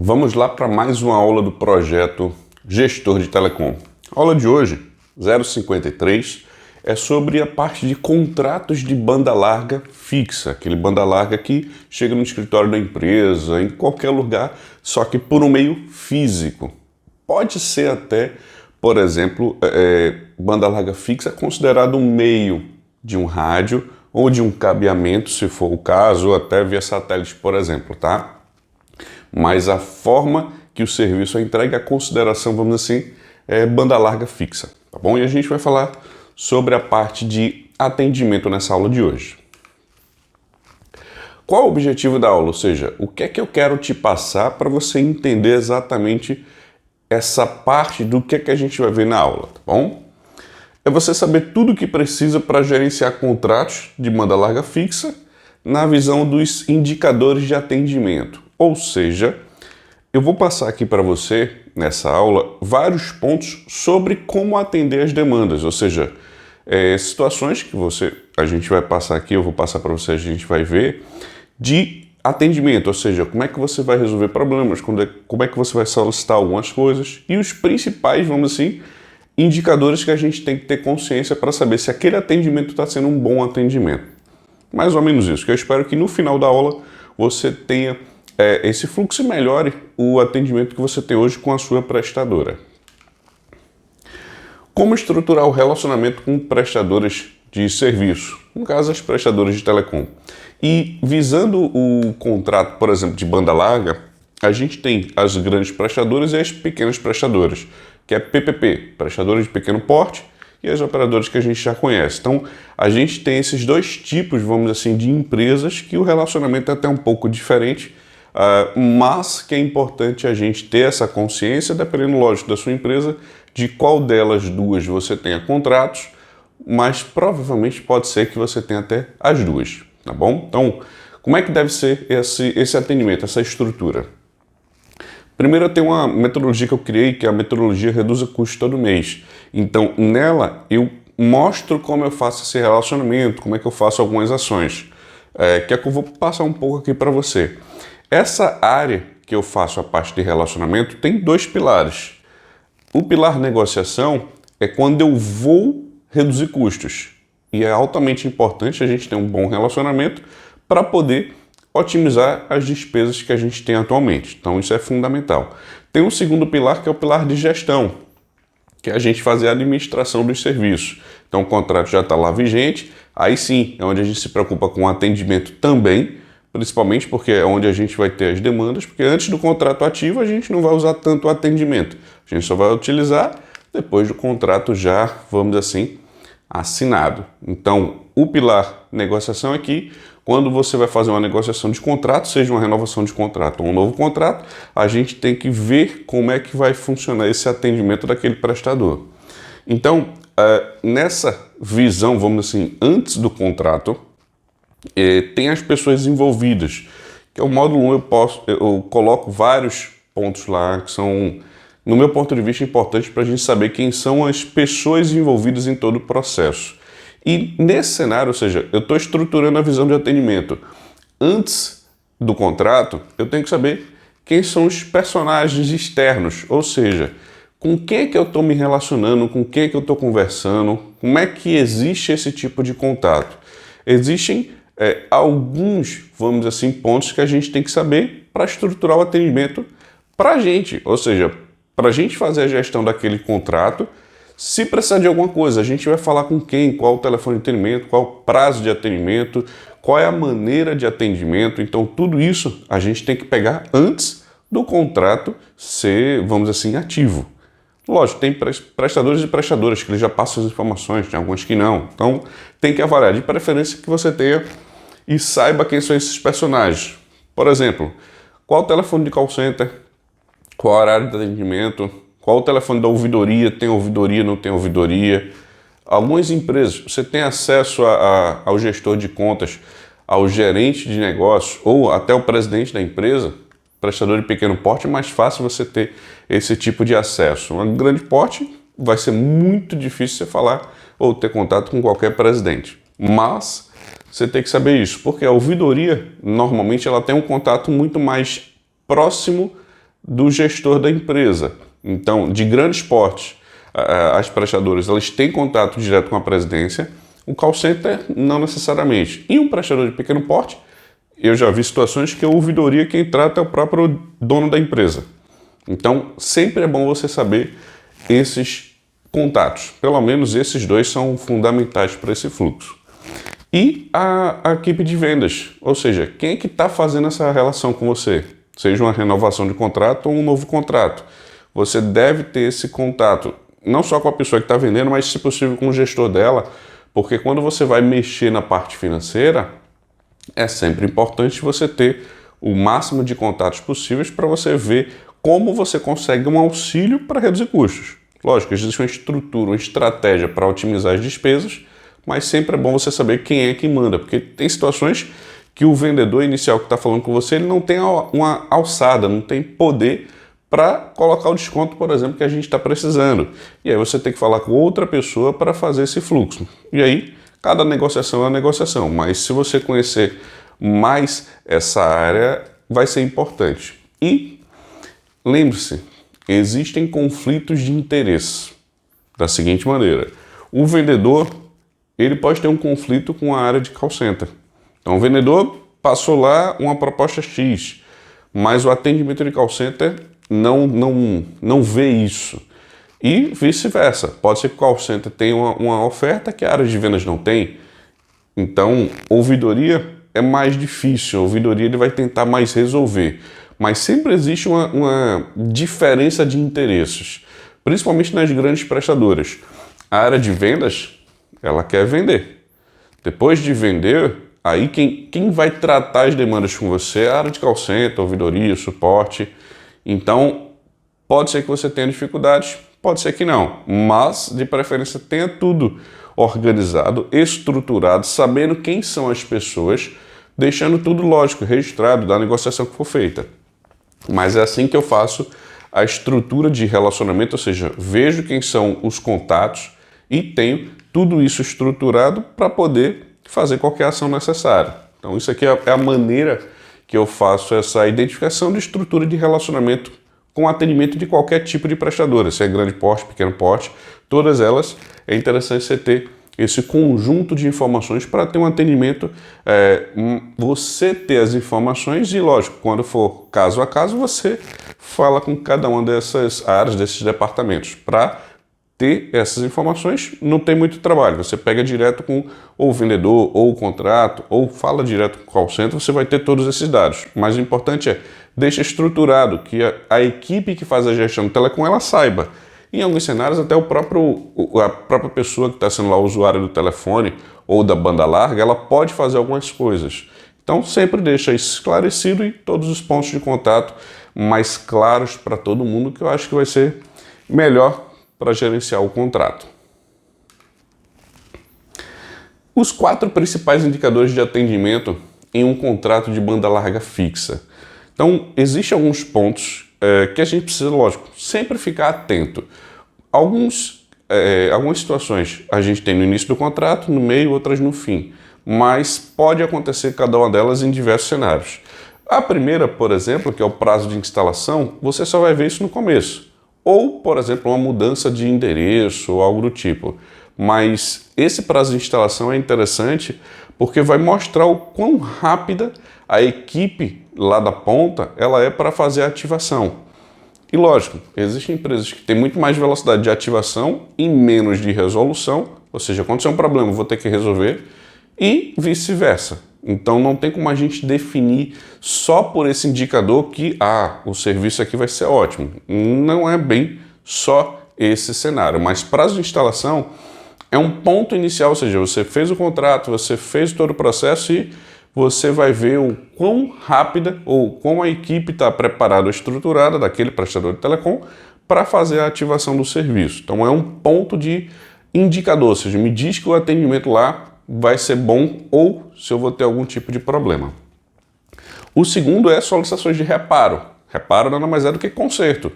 Vamos lá para mais uma aula do projeto Gestor de Telecom. A aula de hoje, 053, é sobre a parte de contratos de banda larga fixa, aquele banda larga que chega no escritório da empresa, em qualquer lugar, só que por um meio físico. Pode ser até, por exemplo, banda larga fixa considerado um meio de um rádio ou de um cabeamento, se for o caso, ou até via satélite, por exemplo, tá? Mas a forma que o serviço é entregue, a consideração, vamos dizer assim, é banda larga fixa, tá bom? E a gente vai falar sobre a parte de atendimento nessa aula de hoje. Qual é o objetivo da aula? Ou seja, o que é que eu quero te passar para você entender exatamente essa parte do que é que a gente vai ver na aula, tá bom? É você saber tudo o que precisa para gerenciar contratos de banda larga fixa na visão dos indicadores de atendimento. Ou seja, eu vou passar aqui para você, nessa aula, vários pontos sobre como atender as demandas, ou seja, situações que a gente vai passar aqui, eu vou passar para você, a gente vai ver, de atendimento, ou seja, como é que você vai resolver problemas, como é que você vai solicitar algumas coisas e os principais, vamos assim, indicadores que a gente tem que ter consciência para saber se aquele atendimento está sendo um bom atendimento. Mais ou menos isso, que eu espero que no final da aula você tenha esse fluxo e melhore o atendimento que você tem hoje com a sua prestadora. Como estruturar o relacionamento com prestadoras de serviço, no caso as prestadoras de telecom. E visando o contrato, por exemplo, de banda larga, a gente tem as grandes prestadoras e as pequenas prestadoras, que é PPP, prestadoras de pequeno porte, e as operadoras que a gente já conhece. Então, a gente tem esses dois tipos, vamos dizer assim, de empresas que o relacionamento é até um pouco diferente, mas que é importante a gente ter essa consciência, dependendo, lógico, da sua empresa, de qual delas duas você tenha contratos, mas provavelmente pode ser que você tenha até as duas, tá bom? Então, como é que deve ser esse atendimento, essa estrutura? Primeiro, eu tenho uma metodologia que eu criei, que é a metodologia Reduza Custo Todo Mês. Então, nela, eu mostro como eu faço esse relacionamento, como é que eu faço algumas ações, que é que eu vou passar um pouco aqui para você. Essa área que eu faço a parte de relacionamento tem dois pilares. O pilar negociação é quando eu vou reduzir custos. E é altamente importante a gente ter um bom relacionamento para poder otimizar as despesas que a gente tem atualmente. Então isso é fundamental. Tem um segundo pilar que é o pilar de gestão, que é a gente fazer a administração dos serviços. Então o contrato já está lá vigente, aí sim é onde a gente se preocupa com o atendimento também, principalmente porque é onde a gente vai ter as demandas, porque antes do contrato ativo a gente não vai usar tanto o atendimento, a gente só vai utilizar depois do contrato já, vamos dizer assim, assinado. Então, o pilar negociação é que quando você vai fazer uma negociação de contrato, seja uma renovação de contrato ou um novo contrato, a gente tem que ver como é que vai funcionar esse atendimento daquele prestador. Então, nessa visão, vamos dizer assim, antes do contrato, tem as pessoas envolvidas, que é o módulo 1, eu coloco vários pontos lá que são, no meu ponto de vista, importantes para a gente saber quem são as pessoas envolvidas em todo o processo. E nesse cenário, ou seja, eu estou estruturando a visão de atendimento. Antes do contrato, eu tenho que saber quem são os personagens externos, ou seja, com quem é que eu estou me relacionando, com quem é que eu estou conversando, como é que existe esse tipo de contato. Existem alguns, vamos dizer assim, pontos que a gente tem que saber para estruturar o atendimento para a gente, ou seja, para a gente fazer a gestão daquele contrato. Se precisar de alguma coisa, a gente vai falar com quem, qual o telefone de atendimento, qual o prazo de atendimento, qual é a maneira de atendimento. Então, tudo isso a gente tem que pegar antes do contrato ser, vamos dizer assim, ativo. Lógico, tem prestadores e prestadoras que eles já passam as informações, tem alguns que não. Então, tem que avaliar, de preferência que você tenha e saiba quem são esses personagens. Por exemplo, qual o telefone de call center, qual o horário de atendimento, qual o telefone da ouvidoria, tem ouvidoria, não tem ouvidoria. Algumas empresas, você tem acesso ao gestor de contas, ao gerente de negócio ou até o presidente da empresa. Prestador de pequeno porte é mais fácil você ter esse tipo de acesso. Um grande porte vai ser muito difícil você falar ou ter contato com qualquer presidente. Mas você tem que saber isso, porque a ouvidoria normalmente ela tem um contato muito mais próximo do gestor da empresa. Então, de grandes portes, as prestadoras elas têm contato direto com a presidência, o call center não necessariamente. E um prestador de pequeno porte, eu já vi situações que a ouvidoria quem trata é o próprio dono da empresa. Então, sempre é bom você saber esses contatos. Pelo menos esses dois são fundamentais para esse fluxo. E a equipe de vendas, ou seja, quem é que está fazendo essa relação com você? Seja uma renovação de contrato ou um novo contrato. Você deve ter esse contato, não só com a pessoa que está vendendo, mas, se possível, com o gestor dela, porque quando você vai mexer na parte financeira, é sempre importante você ter o máximo de contatos possíveis para você ver como você consegue um auxílio para reduzir custos. Lógico, existe uma estrutura, uma estratégia para otimizar as despesas, mas sempre é bom você saber quem é que manda, porque tem situações que o vendedor inicial que está falando com você, ele não tem uma alçada, não tem poder para colocar o desconto, por exemplo, que a gente está precisando. E aí você tem que falar com outra pessoa para fazer esse fluxo. E aí, cada negociação é uma negociação, mas se você conhecer mais essa área, vai ser importante. E lembre-se, existem conflitos de interesse da seguinte maneira. O vendedor, ele pode ter um conflito com a área de call center. Então, o vendedor passou lá uma proposta X, mas o atendimento de call center não vê isso. E vice-versa. Pode ser que o call center tenha uma oferta que a área de vendas não tem. Então, ouvidoria é mais difícil. A ouvidoria ele vai tentar mais resolver. Mas sempre existe uma diferença de interesses, principalmente nas grandes prestadoras. A área de vendas, ela quer vender. Depois de vender, aí quem vai tratar as demandas com você é a área de call center, ouvidoria, suporte. Então, pode ser que você tenha dificuldades, pode ser que não, mas de preferência tenha tudo organizado, estruturado, sabendo quem são as pessoas, deixando tudo lógico, registrado da negociação que for feita. Mas é assim que eu faço a estrutura de relacionamento, ou seja, vejo quem são os contatos e tenho tudo isso estruturado para poder fazer qualquer ação necessária. Então, isso aqui é a maneira que eu faço essa identificação de estrutura de relacionamento com atendimento de qualquer tipo de prestadora, se é grande porte, pequeno porte, todas elas é interessante você ter esse conjunto de informações para ter um atendimento, você ter as informações e, lógico, quando for caso a caso, você fala com cada uma dessas áreas, desses departamentos, para ter essas informações, não tem muito trabalho. Você pega direto com ou o vendedor, ou o contrato, ou fala direto com o call center, você vai ter todos esses dados. Mas o importante é, deixa estruturado, que a equipe que faz a gestão do telecom, ela saiba. Em alguns cenários, até a própria pessoa que está sendo lá o usuário do telefone ou da banda larga, ela pode fazer algumas coisas. Então, sempre deixa esclarecido e todos os pontos de contato mais claros para todo mundo, que eu acho que vai ser melhor para gerenciar o contrato. Os 4 principais indicadores de atendimento em um contrato de banda larga fixa. Então, existem alguns pontos que a gente precisa, lógico, sempre ficar atento. Algumas situações a gente tem no início do contrato, no meio, outras no fim. Mas pode acontecer cada uma delas em diversos cenários. A primeira, por exemplo, que é o prazo de instalação, você só vai ver isso no começo. Ou, por exemplo, uma mudança de endereço ou algo do tipo. Mas esse prazo de instalação é interessante porque vai mostrar o quão rápida a equipe lá da ponta ela é para fazer a ativação. E lógico, existem empresas que têm muito mais velocidade de ativação e menos de resolução, ou seja, aconteceu um problema, vou ter que resolver, e vice-versa. Então não tem como a gente definir só por esse indicador que o serviço aqui vai ser ótimo. Não é bem só esse cenário, mas prazo de instalação é um ponto inicial, ou seja, você fez o contrato, você fez todo o processo e você vai ver o quão rápida ou como a equipe está preparada ou estruturada daquele prestador de telecom para fazer a ativação do serviço. Então é um ponto de indicador, ou seja, me diz que o atendimento lá vai ser bom ou se eu vou ter algum tipo de problema. O segundo é solicitações de reparo. Reparo nada mais é do que conserto.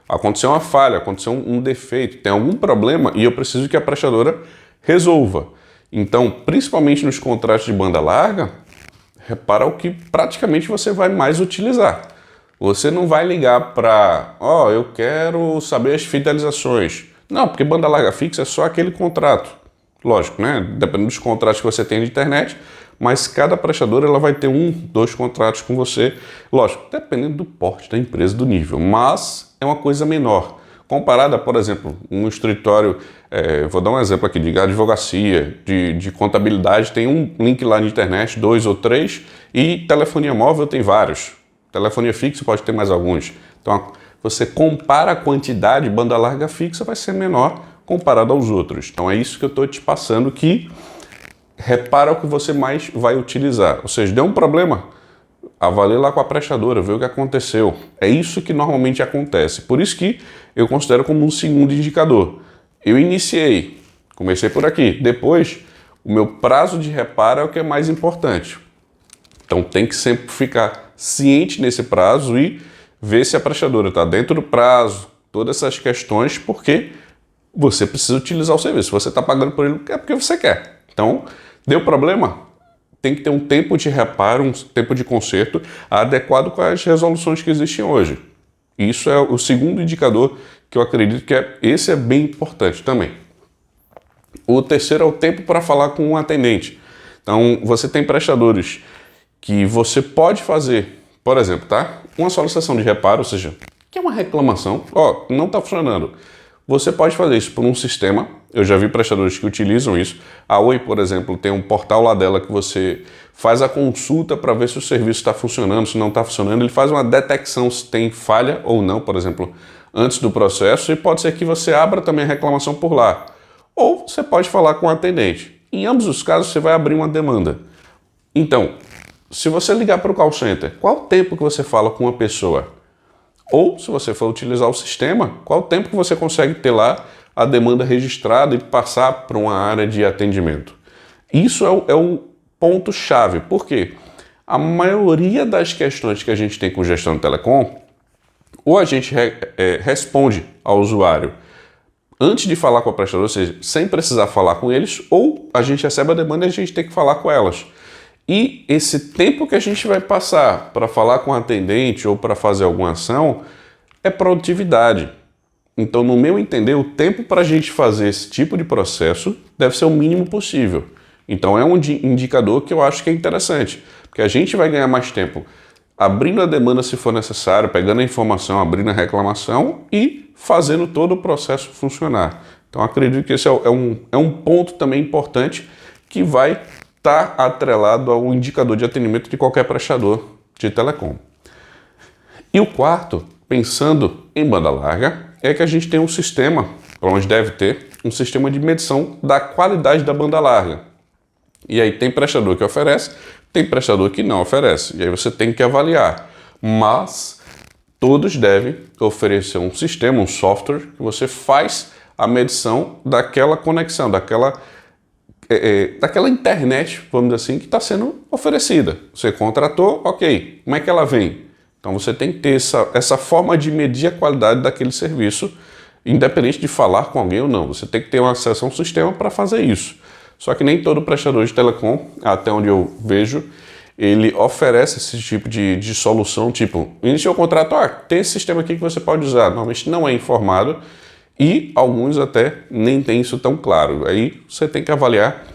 Aconteceu uma falha, aconteceu um defeito, tem algum problema e eu preciso que a prestadora resolva. Então, principalmente nos contratos de banda larga, repara o que praticamente você vai mais utilizar. Você não vai ligar para, eu quero saber as fidelizações. Não, porque banda larga fixa é só aquele contrato. Lógico, né? Dependendo dos contratos que você tem de internet, mas cada prestadora ela vai ter 1, 2 contratos com você. Lógico, dependendo do porte da empresa, do nível, mas é uma coisa menor. Comparada, por exemplo, um escritório, vou dar um exemplo aqui, de advocacia, de contabilidade, tem um link lá na internet, 2 ou 3, e telefonia móvel tem vários. Telefonia fixa pode ter mais alguns. Então, você compara a quantidade de banda larga fixa, vai ser menor comparado aos outros. Então, é isso que eu estou te passando, que repara o que você mais vai utilizar. Ou seja, deu um problema, avalie lá com a prestadora, vê o que aconteceu. É isso que normalmente acontece. Por isso que eu considero como um segundo indicador. Eu comecei por aqui. Depois, o meu prazo de reparo é o que é mais importante. Então tem que sempre ficar ciente nesse prazo e ver se a prestadora está dentro do prazo, todas essas questões, porque você precisa utilizar o serviço. Se você está pagando por ele, é porque você quer. Então, deu problema? Tem que ter um tempo de reparo, um tempo de conserto adequado com as resoluções que existem hoje. Isso é o segundo indicador que eu acredito que esse é bem importante também. O terceiro é o tempo para falar com um atendente. Então, você tem prestadores que você pode fazer, por exemplo, tá? Uma solicitação de reparo, ou seja, que é uma reclamação, não está funcionando. Você pode fazer isso por um sistema. Eu já vi prestadores que utilizam isso. A Oi, por exemplo, tem um portal lá dela que você faz a consulta para ver se o serviço está funcionando, se não está funcionando. Ele faz uma detecção se tem falha ou não, por exemplo, antes do processo. E pode ser que você abra também a reclamação por lá. Ou você pode falar com o atendente. Em ambos os casos, você vai abrir uma demanda. Então, se você ligar para o call center, qual o tempo que você fala com uma pessoa? Ou, se você for utilizar o sistema, qual o tempo que você consegue ter lá a demanda registrada e passar para uma área de atendimento? Isso é o ponto-chave. Por quê? A maioria das questões que a gente tem com gestão de telecom, ou a gente responde ao usuário antes de falar com a prestadora, ou seja, sem precisar falar com eles, ou a gente recebe a demanda e a gente tem que falar com elas. E esse tempo que a gente vai passar para falar com o atendente ou para fazer alguma ação é produtividade. Então, no meu entender, o tempo para a gente fazer esse tipo de processo deve ser o mínimo possível. Então, é um indicador que eu acho que é interessante, porque a gente vai ganhar mais tempo abrindo a demanda se for necessário, pegando a informação, abrindo a reclamação e fazendo todo o processo funcionar. Então, acredito que esse é um ponto também importante que vai estar atrelado ao indicador de atendimento de qualquer prestador de telecom. E o quarto, pensando em banda larga, é que a gente tem um sistema, pelo menos deve ter, um sistema de medição da qualidade da banda larga. E aí tem prestador que oferece, tem prestador que não oferece. E aí você tem que avaliar. Mas todos devem oferecer um sistema, um software, que você faz a medição daquela conexão, daquela internet, vamos dizer assim, que está sendo oferecida. Você contratou, ok. Como é que ela vem? Então você tem que ter essa forma de medir a qualidade daquele serviço, independente de falar com alguém ou não. Você tem que ter um acesso a um sistema para fazer isso. Só que nem todo prestador de telecom, até onde eu vejo, ele oferece esse tipo de solução, tipo, iniciou o contrato, tem esse sistema aqui que você pode usar. Normalmente não é informado e alguns até nem tem isso tão claro. Aí você tem que avaliar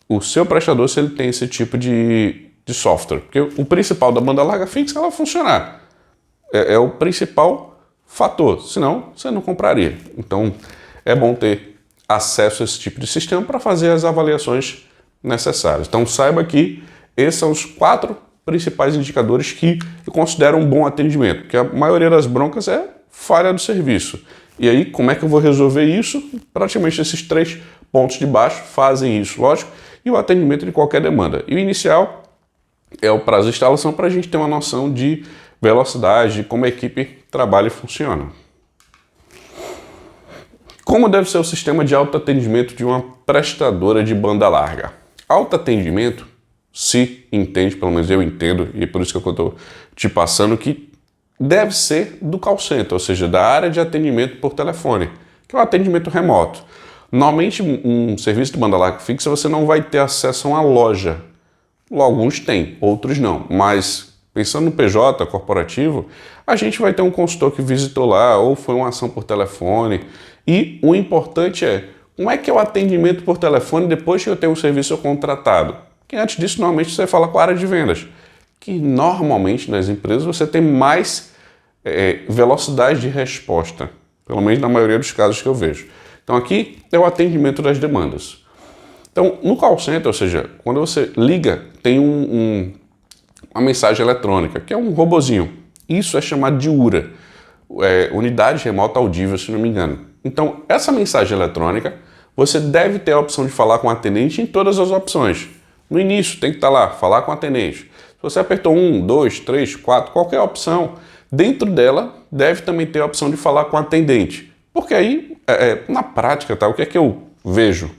o seu prestador se ele tem esse tipo de software. Porque o principal da banda larga fixa é ela funcionar. É o principal fator, senão você não compraria. Então é bom ter acesso a esse tipo de sistema para fazer as avaliações necessárias. Então saiba que esses são os 4 principais indicadores que eu considero um bom atendimento, porque a maioria das broncas é falha do serviço. E aí, como é que eu vou resolver isso? Praticamente esses 3 pontos de baixo fazem isso, lógico, e o atendimento de qualquer demanda. E o inicial é o prazo de instalação para a gente ter uma noção de velocidade, de como a equipe trabalha e funciona. Como deve ser o sistema de autoatendimento de uma prestadora de banda larga? Autoatendimento se entende, pelo menos eu entendo, e é por isso que eu estou te passando, que deve ser do call center, ou seja, da área de atendimento por telefone, que é o atendimento remoto. Normalmente, um serviço de banda larga fixa, você não vai ter acesso a uma loja. Alguns têm, outros não, mas pensando no PJ corporativo, a gente vai ter um consultor que visitou lá ou foi uma ação por telefone. E o importante é, como é que é o atendimento por telefone depois que eu tenho um serviço contratado? Porque antes disso, normalmente você fala com a área de vendas, que normalmente nas empresas você tem mais velocidade de resposta, pelo menos na maioria dos casos que eu vejo. Então aqui é o atendimento das demandas. Então no call center, ou seja, quando você liga, tem uma mensagem eletrônica, que é um robozinho. Isso é chamado de URA, unidade remota audível, se não me engano. Então essa mensagem eletrônica, você deve ter a opção de falar com o atendente em todas as opções. No início tem que estar lá, falar com o atendente. Se você apertou 1, 2, 3, 4, qualquer opção, dentro dela deve também ter a opção de falar com o atendente. Porque aí, na prática, tá, o que é que eu vejo?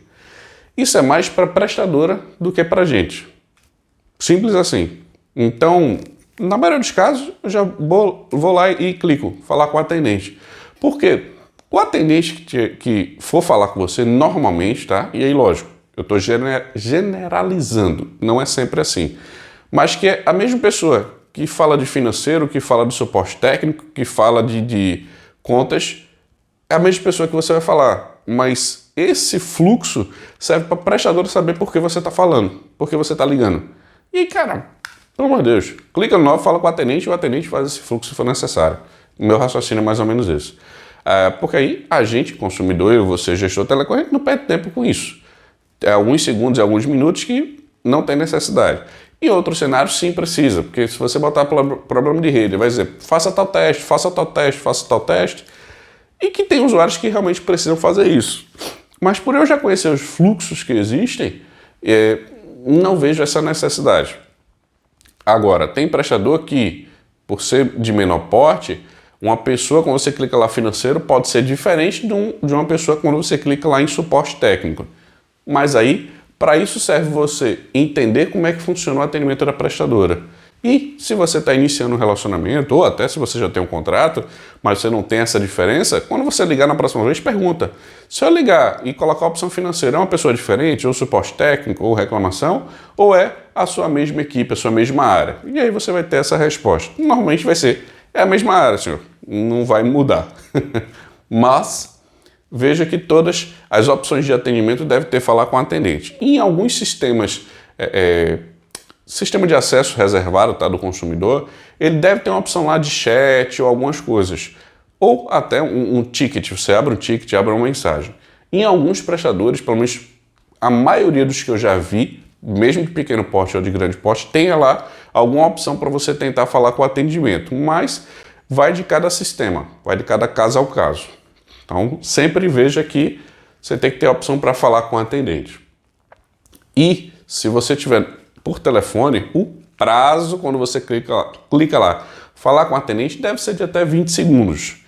Isso é mais para prestadora do que para gente. Simples assim. Então, na maioria dos casos, eu já vou lá e clico, falar com o atendente. Por quê? O atendente que for falar com você, normalmente, tá? E aí, lógico, eu estou generalizando, não é sempre assim. Mas que é a mesma pessoa que fala de financeiro, que fala de suporte técnico, que fala de contas, é a mesma pessoa que você vai falar. Mas esse fluxo serve para o prestador saber por que você está falando, por que você está ligando. E, cara, pelo amor de Deus, clica no 9, fala com o atendente faz esse fluxo se for necessário. O meu raciocínio é mais ou menos esse. Porque aí a gente, consumidor, eu, você, gestor telecorrente, não perde tempo com isso. É alguns segundos, alguns minutos que não tem necessidade. E outros cenários sim precisa, porque se você botar problema de rede, vai dizer, faça tal teste, faça tal teste, faça tal teste, e que tem usuários que realmente precisam fazer isso. Mas por eu já conhecer os fluxos que existem, não vejo essa necessidade. Agora, tem prestador que, por ser de menor porte, uma pessoa, quando você clica lá financeiro, pode ser diferente de uma pessoa quando você clica lá em suporte técnico. Mas aí, para isso serve você entender como é que funciona o atendimento da prestadora. E se você está iniciando um relacionamento, ou até se você já tem um contrato, mas você não tem essa diferença, quando você ligar na próxima vez, pergunta. Se eu ligar e colocar a opção financeira, é uma pessoa diferente, ou suporte técnico, ou reclamação, ou é a sua mesma equipe, a sua mesma área? E aí você vai ter essa resposta. Normalmente vai ser, é a mesma área, senhor. Não vai mudar. Mas veja que todas as opções de atendimento devem ter falar com o atendente. Em alguns sistemas, sistema de acesso reservado, tá, do consumidor, ele deve ter uma opção lá de chat ou algumas coisas. Ou até um ticket, você abre um ticket, abre uma mensagem. Em alguns prestadores, pelo menos a maioria dos que eu já vi, mesmo de pequeno porte ou de grande porte, tenha lá alguma opção para você tentar falar com o atendimento. Mas vai de cada sistema, vai de cada caso ao caso. Então, sempre veja que você tem que ter a opção para falar com o atendente. E, se você tiver por telefone, o prazo, quando você clica lá, falar com o atendente, deve ser de até 20 segundos.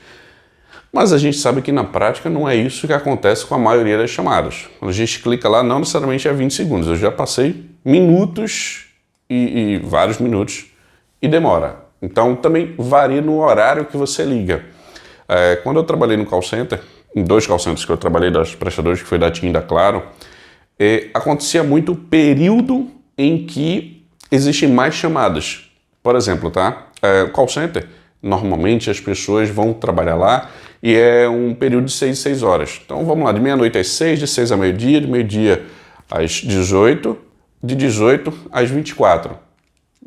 Mas a gente sabe que na prática não é isso que acontece com a maioria das chamadas. Quando a gente clica lá, não necessariamente é 20 segundos. Eu já passei minutos e vários minutos e demora. Então, também varia no horário que você liga. Quando eu trabalhei no call center, em 2 call centers que eu trabalhei das prestadoras, que foi da TIM e da Claro, acontecia muito o período em que existem mais chamadas. Por exemplo, tá? Call center, normalmente as pessoas vão trabalhar lá e é um período de 6 horas. Então vamos lá, de meia-noite às 6, de 6 a meio-dia, de meio-dia às 18, de 18 às 24.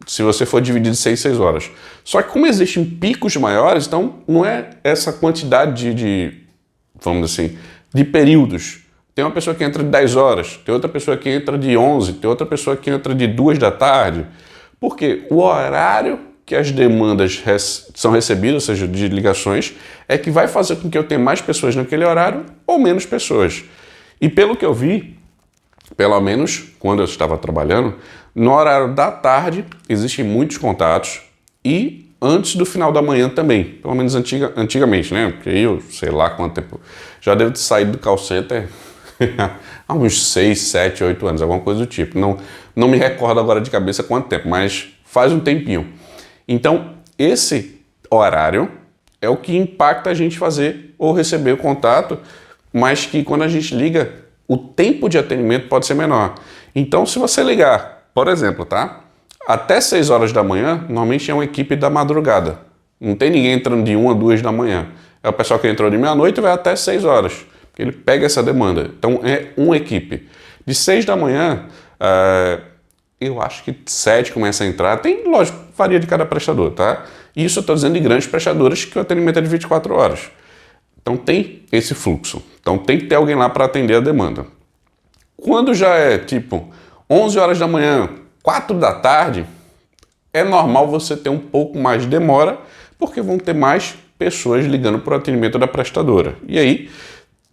Se você for dividir de 6 horas. Só que como existem picos maiores, então não é essa quantidade vamos dizer assim, de períodos. Tem uma pessoa que entra de 10 horas, tem outra pessoa que entra de 11, tem outra pessoa que entra de 2 da tarde. Porque o horário que as demandas são recebidas, ou seja, de ligações, é que vai fazer com que eu tenha mais pessoas naquele horário ou menos pessoas. E pelo que eu vi, pelo menos quando eu estava trabalhando, no horário da tarde existem muitos contatos e antes do final da manhã também, pelo menos antigamente, né? Porque eu sei lá quanto tempo, já devo ter saído do call center há uns 6, 7, 8 anos, alguma coisa do tipo. Não me recordo agora de cabeça quanto tempo, mas faz um tempinho. Então, esse horário é o que impacta a gente fazer ou receber o contato, mas que quando a gente liga, o tempo de atendimento pode ser menor. Então, se você ligar, por exemplo, tá? Até 6 horas da manhã, normalmente é uma equipe da madrugada. Não tem ninguém entrando de 1 a 2 da manhã. É o pessoal que entrou de meia-noite e vai até 6 horas. Ele pega essa demanda. Então é uma equipe. De 6 da manhã, eu acho que 7 começa a entrar. Tem, lógico, varia de cada prestador, tá? Isso eu estou dizendo de grandes prestadores que o atendimento é de 24 horas. Então tem esse fluxo. Então tem que ter alguém lá para atender a demanda. Quando já é tipo 11 horas da manhã, 4 da tarde, é normal você ter um pouco mais de demora, porque vão ter mais pessoas ligando para o atendimento da prestadora. E aí,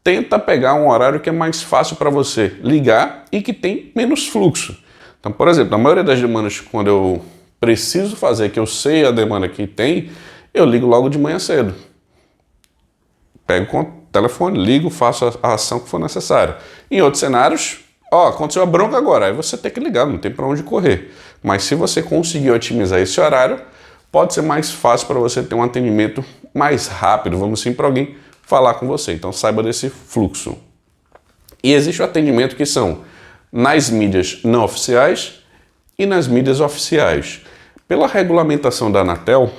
tenta pegar um horário que é mais fácil para você ligar e que tem menos fluxo. Então, por exemplo, a maioria das demandas, quando eu preciso fazer, que eu sei a demanda que tem, eu ligo logo de manhã cedo. Pego o telefone, ligo, faço a ação que for necessária. Em outros cenários, aconteceu a bronca agora, aí você tem que ligar, não tem para onde correr. Mas se você conseguir otimizar esse horário, pode ser mais fácil para você ter um atendimento mais rápido, vamos assim, para alguém falar com você. Então saiba desse fluxo. E existe o atendimento que são nas mídias não oficiais e nas mídias oficiais. Pela regulamentação da Anatel,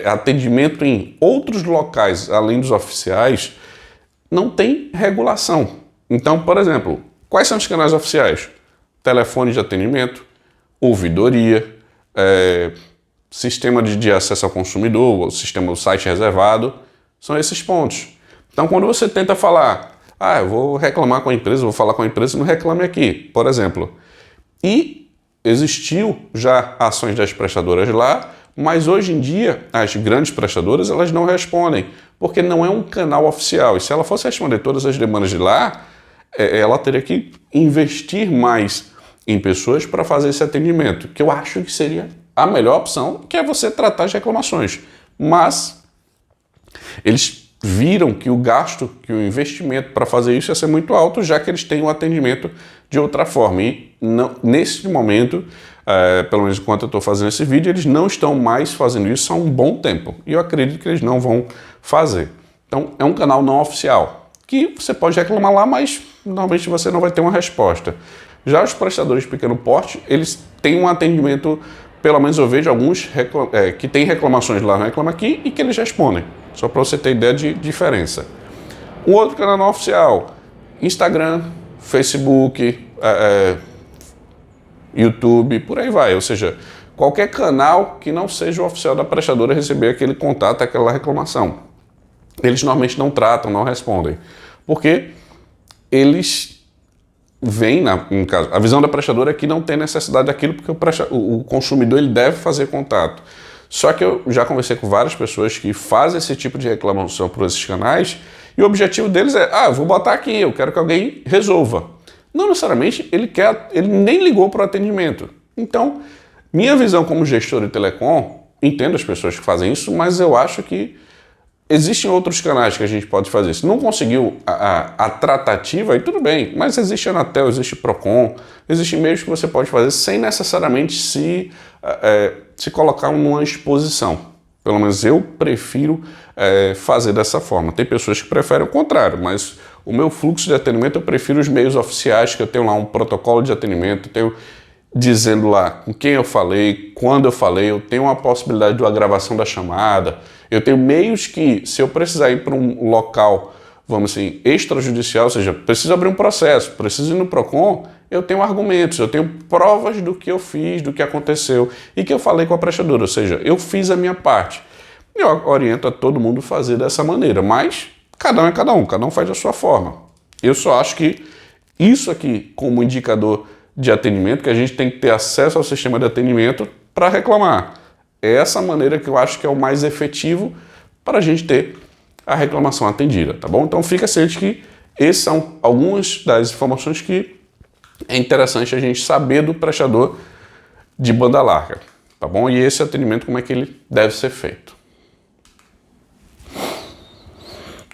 atendimento em outros locais além dos oficiais não tem regulação. Então, por exemplo, quais são os canais oficiais? Telefone de atendimento, ouvidoria, sistema de acesso ao consumidor, o sistema do site reservado, são esses pontos. Então, quando você tenta falar, eu vou reclamar com a empresa, vou falar com a empresa, não reclame aqui, por exemplo. E existiu já ações das prestadoras lá, mas hoje em dia as grandes prestadoras elas não respondem, porque não é um canal oficial. E se ela fosse responder todas as demandas de lá, ela teria que investir mais em pessoas para fazer esse atendimento, que eu acho que seria a melhor opção, que é você tratar as reclamações. Mas eles viram que o gasto, que o investimento para fazer isso ia ser muito alto, já que eles têm um atendimento de outra forma. E não, nesse momento, pelo menos enquanto eu estou fazendo esse vídeo, eles não estão mais fazendo isso há um bom tempo. E eu acredito que eles não vão fazer. Então, é um canal não oficial, que você pode reclamar lá, mas normalmente você não vai ter uma resposta. Já os prestadores de pequeno porte, eles têm um atendimento, pelo menos eu vejo alguns que têm reclamações lá no Reclama Aqui e que eles respondem. Só para você ter ideia de diferença. Um outro canal não oficial, Instagram, Facebook, YouTube, por aí vai. Ou seja, qualquer canal que não seja o oficial da prestadora receber aquele contato, aquela reclamação. Eles normalmente não tratam, não respondem. Porque eles veem, no caso, a visão da prestadora é que não tem necessidade daquilo, porque o consumidor ele deve fazer contato. Só que eu já conversei com várias pessoas que fazem esse tipo de reclamação por esses canais e o objetivo deles é, eu vou botar aqui, eu quero que alguém resolva. Não necessariamente ele nem ligou para o atendimento. Então, minha visão como gestor de telecom, entendo as pessoas que fazem isso, mas eu acho que existem outros canais que a gente pode fazer. Se não conseguiu a tratativa, aí tudo bem, mas existe a Anatel, existe Procon, existem meios que você pode fazer sem necessariamente se colocar numa exposição. Pelo menos eu prefiro fazer dessa forma. Tem pessoas que preferem o contrário, mas o meu fluxo de atendimento eu prefiro os meios oficiais, que eu tenho lá um protocolo de atendimento, tenho dizendo lá com quem eu falei, quando eu falei, eu tenho a possibilidade de uma gravação da chamada, eu tenho meios que, se eu precisar ir para um local, vamos assim, extrajudicial, ou seja, preciso abrir um processo, preciso ir no Procon, eu tenho argumentos, eu tenho provas do que eu fiz, do que aconteceu e que eu falei com a prestadora, ou seja, eu fiz a minha parte. Eu oriento a todo mundo fazer dessa maneira, mas cada um é cada um faz da sua forma. Eu só acho que isso aqui, como indicador de atendimento, que a gente tem que ter acesso ao sistema de atendimento para reclamar. É essa maneira que eu acho que é o mais efetivo para a gente ter a reclamação atendida, tá bom? Então fica ciente que essas são algumas das informações que é interessante a gente saber do prestador de banda larga, tá bom? E esse atendimento, como é que ele deve ser feito.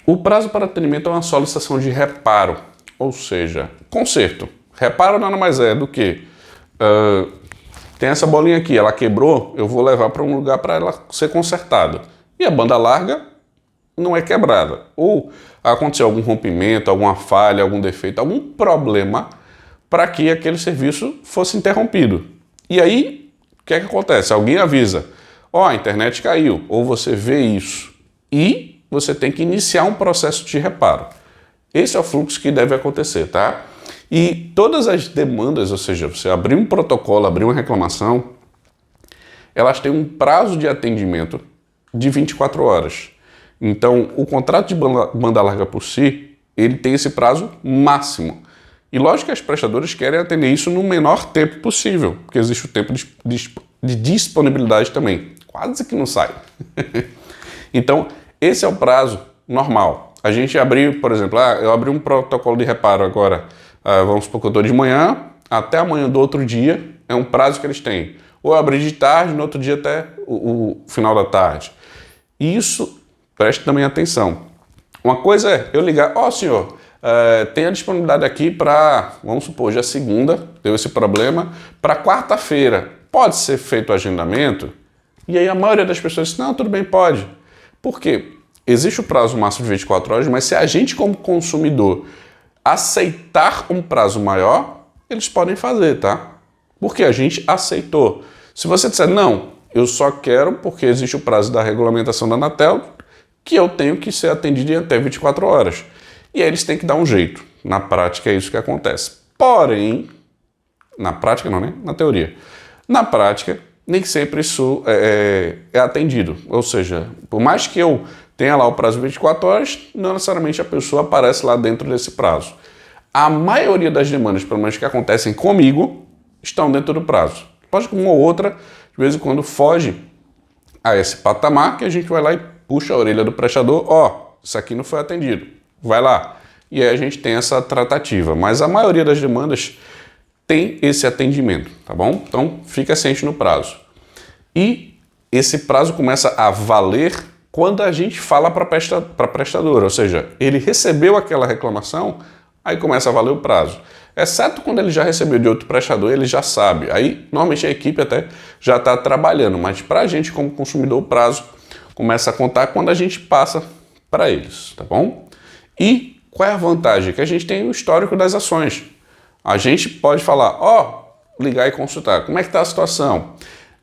O prazo para atendimento é uma solicitação de reparo, ou seja, conserto. Reparo nada mais é do que tem essa bolinha aqui, ela quebrou, eu vou levar para um lugar para ela ser consertada. E a banda larga não é quebrada. Ou aconteceu algum rompimento, alguma falha, algum defeito, algum problema para que aquele serviço fosse interrompido. E aí, o que é que acontece? Alguém avisa, ó, a internet caiu, ou você vê isso, e você tem que iniciar um processo de reparo. Esse é o fluxo que deve acontecer, tá? E todas as demandas, ou seja, você abrir um protocolo, abrir uma reclamação, elas têm um prazo de atendimento de 24 horas. Então, o contrato de banda larga por si, ele tem esse prazo máximo. E lógico que as prestadoras querem atender isso no menor tempo possível, porque existe o tempo de disponibilidade também. Quase que não sai. Então, esse é o prazo normal. A gente abriu, por exemplo, eu abri um protocolo de reparo agora, vamos supor que eu estou de manhã, até amanhã do outro dia, é um prazo que eles têm. Ou eu abri de tarde, no outro dia até o final da tarde. Isso, preste também atenção. Uma coisa é eu ligar, ó senhor, tem a disponibilidade aqui para, vamos supor, hoje é segunda, deu esse problema, para quarta-feira. Pode ser feito o agendamento? E aí a maioria das pessoas diz, não, tudo bem, pode. Por quê? Existe o prazo máximo de 24 horas, mas se a gente como consumidor aceitar um prazo maior, eles podem fazer, tá? Porque a gente aceitou. Se você disser, não, eu só quero porque existe o prazo da regulamentação da Anatel, que eu tenho que ser atendido em até 24 horas. E aí eles têm que dar um jeito. Na prática é isso que acontece. Porém, na prática não, né? Na teoria. Na prática, nem sempre isso é atendido. Ou seja, por mais que eu tenha lá o prazo de 24 horas, não necessariamente a pessoa aparece lá dentro desse prazo. A maioria das demandas, pelo menos que acontecem comigo, estão dentro do prazo. Pode que uma ou outra, de vez em quando, foge a esse patamar que a gente vai lá e puxa a orelha do prestador, ó, isso aqui não foi atendido, vai lá. E aí a gente tem essa tratativa, mas a maioria das demandas tem esse atendimento, tá bom? Então fica ciente no prazo. E esse prazo começa a valer quando a gente fala para a prestadora, ou seja, ele recebeu aquela reclamação, aí começa a valer o prazo. Exceto quando ele já recebeu de outro prestador, ele já sabe. Aí, normalmente a equipe até já está trabalhando, mas para a gente como consumidor, o prazo começa a contar quando a gente passa para eles, tá bom? E qual é a vantagem? Que a gente tem o histórico das ações. A gente pode falar, ó, ligar e consultar, como é que está a situação?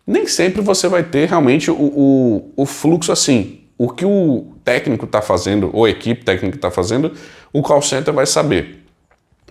Nem sempre você vai ter realmente o fluxo assim. O que o técnico está fazendo, ou a equipe técnica está fazendo, o call center vai saber.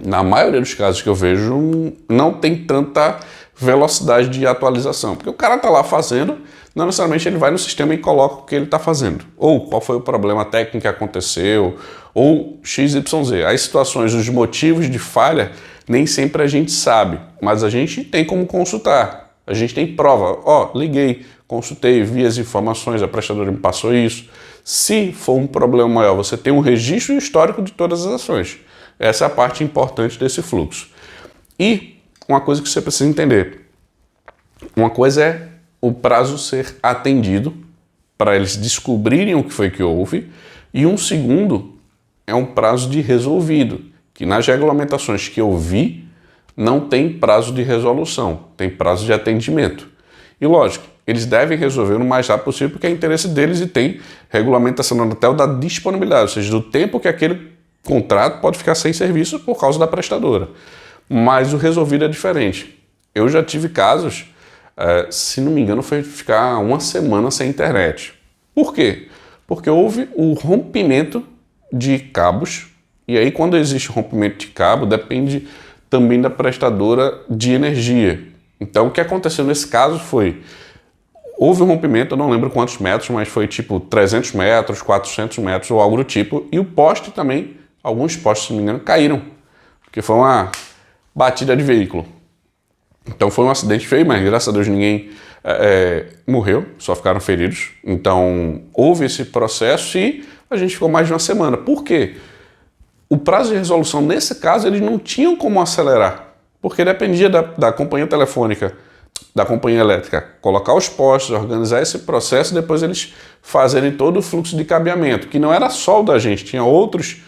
Na maioria dos casos que eu vejo, não tem tanta velocidade de atualização, porque o cara está lá fazendo, não necessariamente ele vai no sistema e coloca o que ele está fazendo, ou qual foi o problema técnico que aconteceu, ou XYZ. As situações, os motivos de falha, nem sempre a gente sabe, mas a gente tem como consultar, a gente tem prova, ó, liguei, consultei, vi as informações, a prestadora me passou isso. Se for um problema maior, você tem um registro histórico de todas as ações. Essa é a parte importante desse fluxo. E uma coisa que você precisa entender. Uma coisa é o prazo ser atendido, para eles descobrirem o que foi que houve. E um segundo é um prazo de resolvido, que nas regulamentações que eu vi, não tem prazo de resolução, tem prazo de atendimento. E lógico, eles devem resolver o mais rápido possível, porque é interesse deles e tem regulamentação na Anatel da disponibilidade, ou seja, do tempo que aquele contrato pode ficar sem serviço por causa da prestadora. Mas o resolvido é diferente. Eu já tive casos, se não me engano, foi ficar uma semana sem internet. Por quê? Porque houve o rompimento de cabos, e aí quando existe rompimento de cabo, depende também da prestadora de energia. Então o que aconteceu nesse caso foi, houve um rompimento, eu não lembro quantos metros, mas foi tipo 300 metros, 400 metros ou algo do tipo, e o poste também, alguns postes, se não me engano, caíram, porque foi uma batida de veículo. Então foi um acidente feio, mas graças a Deus ninguém morreu, só ficaram feridos. Então houve esse processo e a gente ficou mais de uma semana. Por quê? O prazo de resolução, nesse caso, eles não tinham como acelerar, porque dependia da companhia telefônica, da companhia elétrica, colocar os postos, organizar esse processo, depois eles fazerem todo o fluxo de cabeamento, que não era só o da gente, tinha outros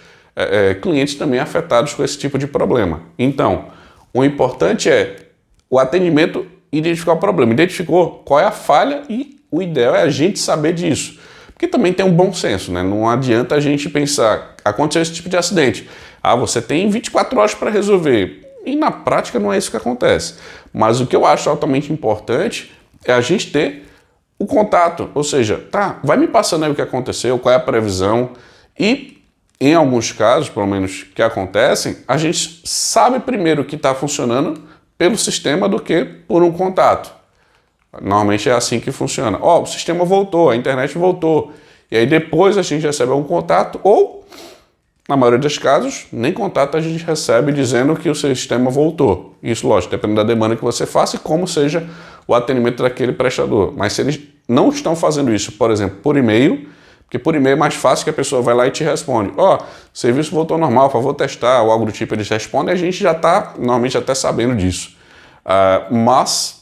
clientes também afetados com esse tipo de problema. Então, o importante é o atendimento, identificar o problema. Identificou qual é a falha e o ideal é a gente saber disso. Porque também tem um bom senso, né? Não adianta a gente pensar, aconteceu esse tipo de acidente. Você tem 24 horas para resolver. E na prática não é isso que acontece. Mas o que eu acho altamente importante é a gente ter o contato, ou seja, tá, vai me passando aí o que aconteceu, qual é a previsão, e em alguns casos, pelo menos que acontecem, a gente sabe primeiro que está funcionando pelo sistema do que por um contato. Normalmente é assim que funciona. Ó, o sistema voltou, a internet voltou, e aí depois a gente recebe algum contato, ou, na maioria dos casos, nem contato a gente recebe dizendo que o sistema voltou. Isso, lógico, depende da demanda que você faça e como seja o atendimento daquele prestador. Mas se eles não estão fazendo isso, por exemplo, por e-mail, porque por e-mail é mais fácil que a pessoa vai lá e te responde. Ó, o serviço voltou normal, por favor testar, ou algo do tipo, eles respondem, a gente já está normalmente até sabendo disso. Mas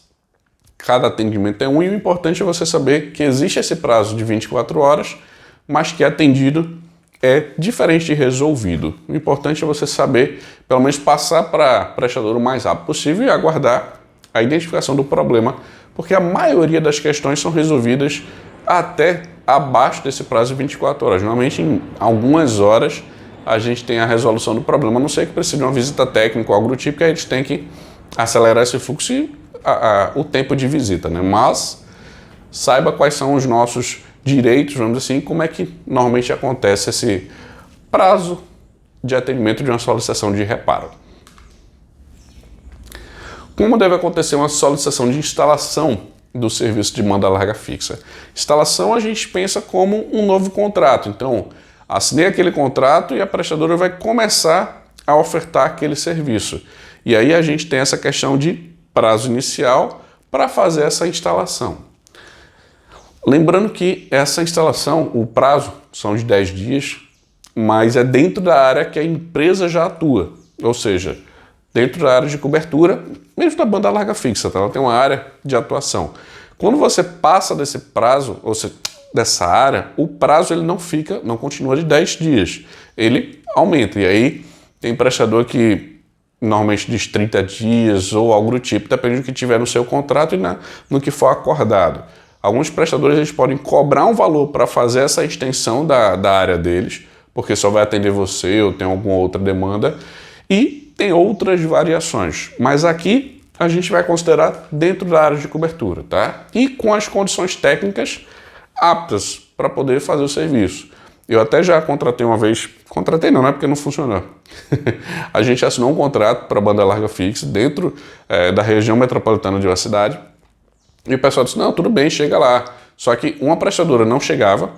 cada atendimento é um, e o importante é você saber que existe esse prazo de 24 horas, mas que atendido é diferente de resolvido. O importante é você saber, pelo menos passar para o prestador o mais rápido possível e aguardar a identificação do problema, porque a maioria das questões são resolvidas até abaixo desse prazo de 24 horas. Normalmente, em algumas horas, a gente tem a resolução do problema, a não ser que precise de uma visita técnica ou algo do tipo, que aí eles têm que acelerar esse fluxo e o tempo de visita, né? Mas saiba quais são os nossos direitos, vamos dizer assim, como é que normalmente acontece esse prazo de atendimento de uma solicitação de reparo. Como deve acontecer uma solicitação de instalação do serviço de banda larga fixa? Instalação a gente pensa como um novo contrato. Então, assinei aquele contrato e a prestadora vai começar a ofertar aquele serviço. E aí a gente tem essa questão de prazo inicial para fazer essa instalação. Lembrando que essa instalação, o prazo são de 10 dias, mas é dentro da área que a empresa já atua. Ou seja, dentro da área de cobertura, mesmo da banda larga fixa, tá? Ela tem uma área de atuação. Quando você passa desse prazo, ou seja, dessa área, o prazo ele não continua de 10 dias. Ele aumenta. E aí tem prestador que normalmente diz 30 dias ou algo do tipo, depende do que tiver no seu contrato e no que for acordado. Alguns prestadores eles podem cobrar um valor para fazer essa extensão da área deles, porque só vai atender você ou tem alguma outra demanda, e tem outras variações. Mas aqui a gente vai considerar dentro da área de cobertura, tá? E com as condições técnicas aptas para poder fazer o serviço. Eu até já contratei uma vez, não é porque não funcionou. A gente assinou um contrato para banda larga fixa dentro da região metropolitana de uma cidade, e o pessoal disse, não, tudo bem, chega lá. Só que uma prestadora não chegava,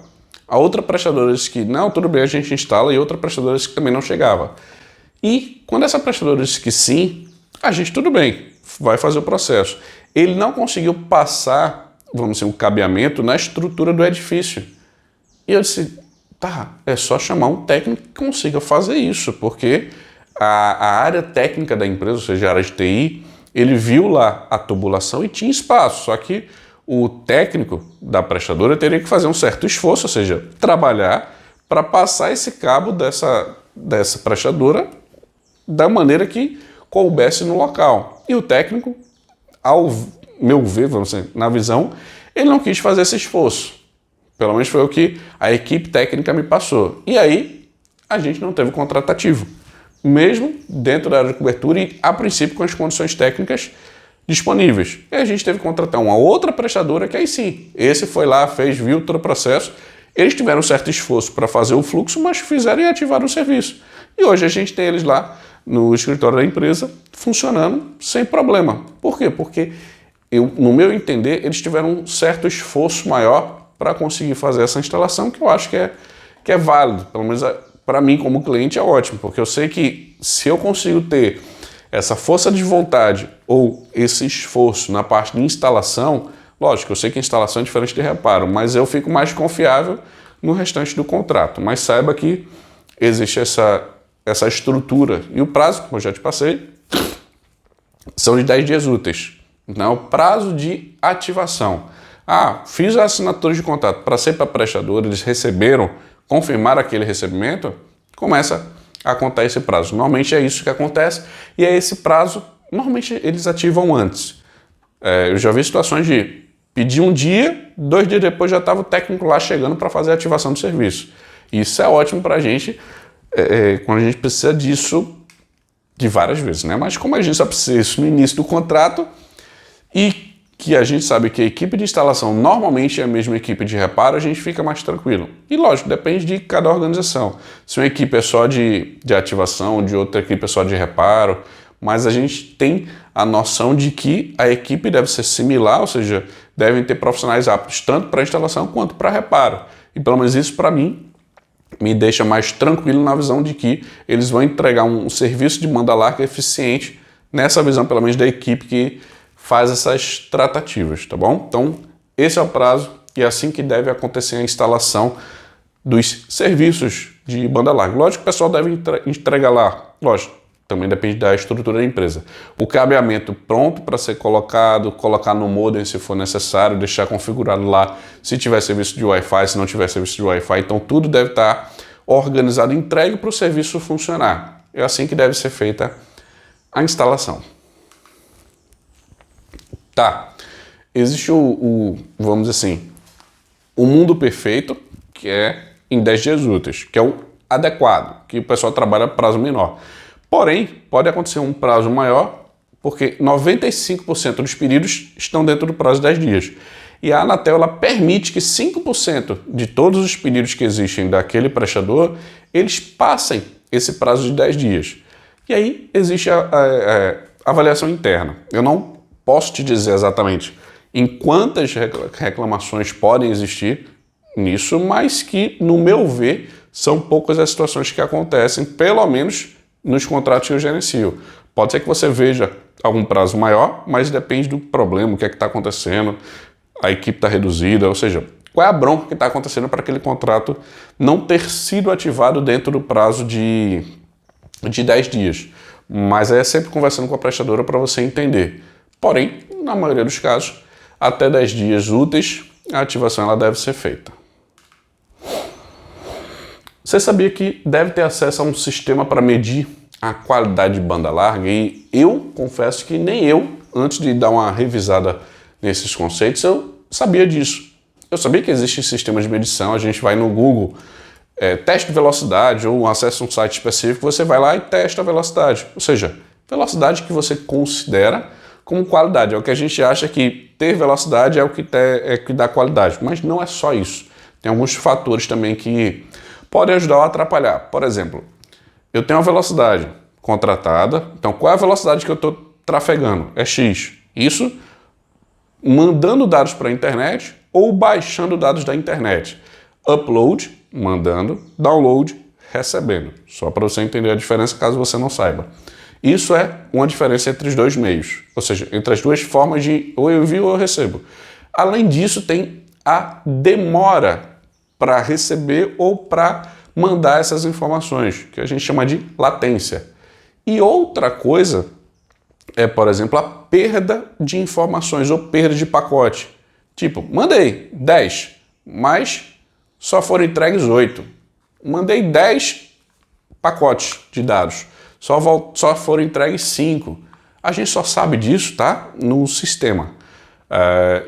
a outra prestadora disse que não, tudo bem, a gente instala, e outra prestadora disse que também não chegava. E quando essa prestadora disse que sim, a gente, tudo bem, vai fazer o processo. Ele não conseguiu passar, vamos dizer, o cabeamento na estrutura do edifício. E eu disse, tá, é só chamar um técnico que consiga fazer isso, porque a área técnica da empresa, ou seja, a área de TI, ele viu lá a tubulação e tinha espaço, só que o técnico da prestadora teria que fazer um certo esforço, ou seja, trabalhar para passar esse cabo dessa prestadora da maneira que coubesse no local. E o técnico, ao meu ver, vamos dizer, na visão, ele não quis fazer esse esforço. Pelo menos foi o que a equipe técnica me passou. E aí, a gente não teve contrato ativo, mesmo dentro da área de cobertura e, a princípio, com as condições técnicas disponíveis. E a gente teve que contratar uma outra prestadora que aí sim, esse foi lá, viu todo o processo. Eles tiveram um certo esforço para fazer o fluxo, mas fizeram e ativaram o serviço. E hoje a gente tem eles lá no escritório da empresa funcionando sem problema. Por quê? Porque, no meu entender, eles tiveram um certo esforço maior para conseguir fazer essa instalação, que eu acho que é válido. Pelo menos para mim, como cliente, é ótimo, porque eu sei que se eu consigo ter essa força de vontade ou esse esforço na parte de instalação, lógico, eu sei que instalação é diferente de reparo, mas eu fico mais confiável no restante do contrato. Mas saiba que existe essa estrutura. E o prazo, como eu já te passei, são de 10 dias úteis. Então, é o prazo de ativação. Fiz a assinatura de contrato para ser para prestador, eles receberam, confirmaram aquele recebimento, começa a contar esse prazo. Normalmente é isso que acontece, e é esse prazo, normalmente eles ativam antes. Eu já vi situações de pedir um dia, 2 dias depois já estava o técnico lá chegando para fazer a ativação do serviço. Isso é ótimo para a gente, quando a gente precisa disso de várias vezes, né? Mas como a gente só precisa disso no início do contrato, e que a gente sabe que a equipe de instalação normalmente é a mesma equipe de reparo, a gente fica mais tranquilo. E lógico, depende de cada organização. Se uma equipe é só de ativação, de outra equipe é só de reparo, mas a gente tem a noção de que a equipe deve ser similar, ou seja, devem ter profissionais aptos tanto para instalação quanto para reparo. E pelo menos isso para mim me deixa mais tranquilo na visão de que eles vão entregar um serviço de banda larga eficiente nessa visão, pelo menos, da equipe que faz essas tratativas, tá bom? Então, esse é o prazo e é assim que deve acontecer a instalação dos serviços de banda larga. Lógico que o pessoal deve entregar lá, lógico, também depende da estrutura da empresa. O cabeamento pronto para ser colocado, colocar no modem se for necessário, deixar configurado lá se tiver serviço de Wi-Fi, se não tiver serviço de Wi-Fi. Então tudo deve estar organizado, entregue para o serviço funcionar. É assim que deve ser feita a instalação. Tá, existe vamos dizer assim, o mundo perfeito, que é em 10 dias úteis, que é o adequado, que o pessoal trabalha prazo menor. Porém, pode acontecer um prazo maior, porque 95% dos pedidos estão dentro do prazo de 10 dias. E a Anatel ela permite que 5% de todos os pedidos que existem daquele prestador, eles passem esse prazo de 10 dias. E aí existe a avaliação interna. Eu não posso te dizer exatamente em quantas reclamações podem existir nisso, mas que, no meu ver, são poucas as situações que acontecem, pelo menos nos contratos que eu gerencio. Pode ser que você veja algum prazo maior, mas depende do problema, o que é que está acontecendo, a equipe está reduzida, ou seja, qual é a bronca que está acontecendo para aquele contrato não ter sido ativado dentro do prazo de 10 dias. Mas é sempre conversando com a prestadora para você entender. Porém, na maioria dos casos, até 10 dias úteis, a ativação ela deve ser feita. Você sabia que deve ter acesso a um sistema para medir a qualidade de banda larga? E eu confesso que nem eu, antes de dar uma revisada nesses conceitos, eu sabia disso. Eu sabia que existem sistemas de medição, a gente vai no Google, teste de velocidade ou acessa um site específico, você vai lá e testa a velocidade. Ou seja, velocidade que você considera como qualidade. É o que a gente acha que ter velocidade é o que dá qualidade. Mas não é só isso. Tem alguns fatores também que podem ajudar ou atrapalhar. Por exemplo, eu tenho uma velocidade contratada. Então, qual é a velocidade que eu estou trafegando? É X. Isso mandando dados para a internet ou baixando dados da internet. Upload, mandando. Download, recebendo. Só para você entender a diferença, caso você não saiba. Isso é uma diferença entre os dois meios. Ou seja, entre as duas formas de ou eu envio ou eu recebo. Além disso, tem a demora para receber ou para mandar essas informações, que a gente chama de latência. E outra coisa é, por exemplo, a perda de informações ou perda de pacote. Tipo, mandei 10, mas só foram entregues 8. Mandei 10 pacotes de dados, só foram entregues 5. A gente só sabe disso, tá? No sistema.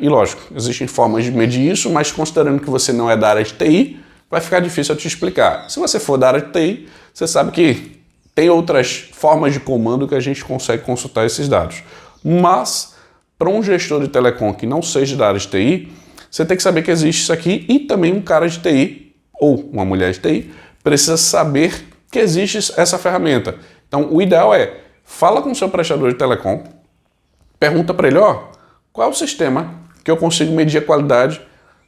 E lógico, existem formas de medir isso, mas considerando que você não é da área de TI, vai ficar difícil eu te explicar. Se você for da área de TI, você sabe que tem outras formas de comando que a gente consegue consultar esses dados. Mas, para um gestor de telecom que não seja da área de TI, você tem que saber que existe isso aqui e também um cara de TI, ou uma mulher de TI, precisa saber que existe essa ferramenta. Então, o ideal é, fala com o seu prestador de telecom, pergunta para ele, qual é o sistema que eu consigo medir a qualidade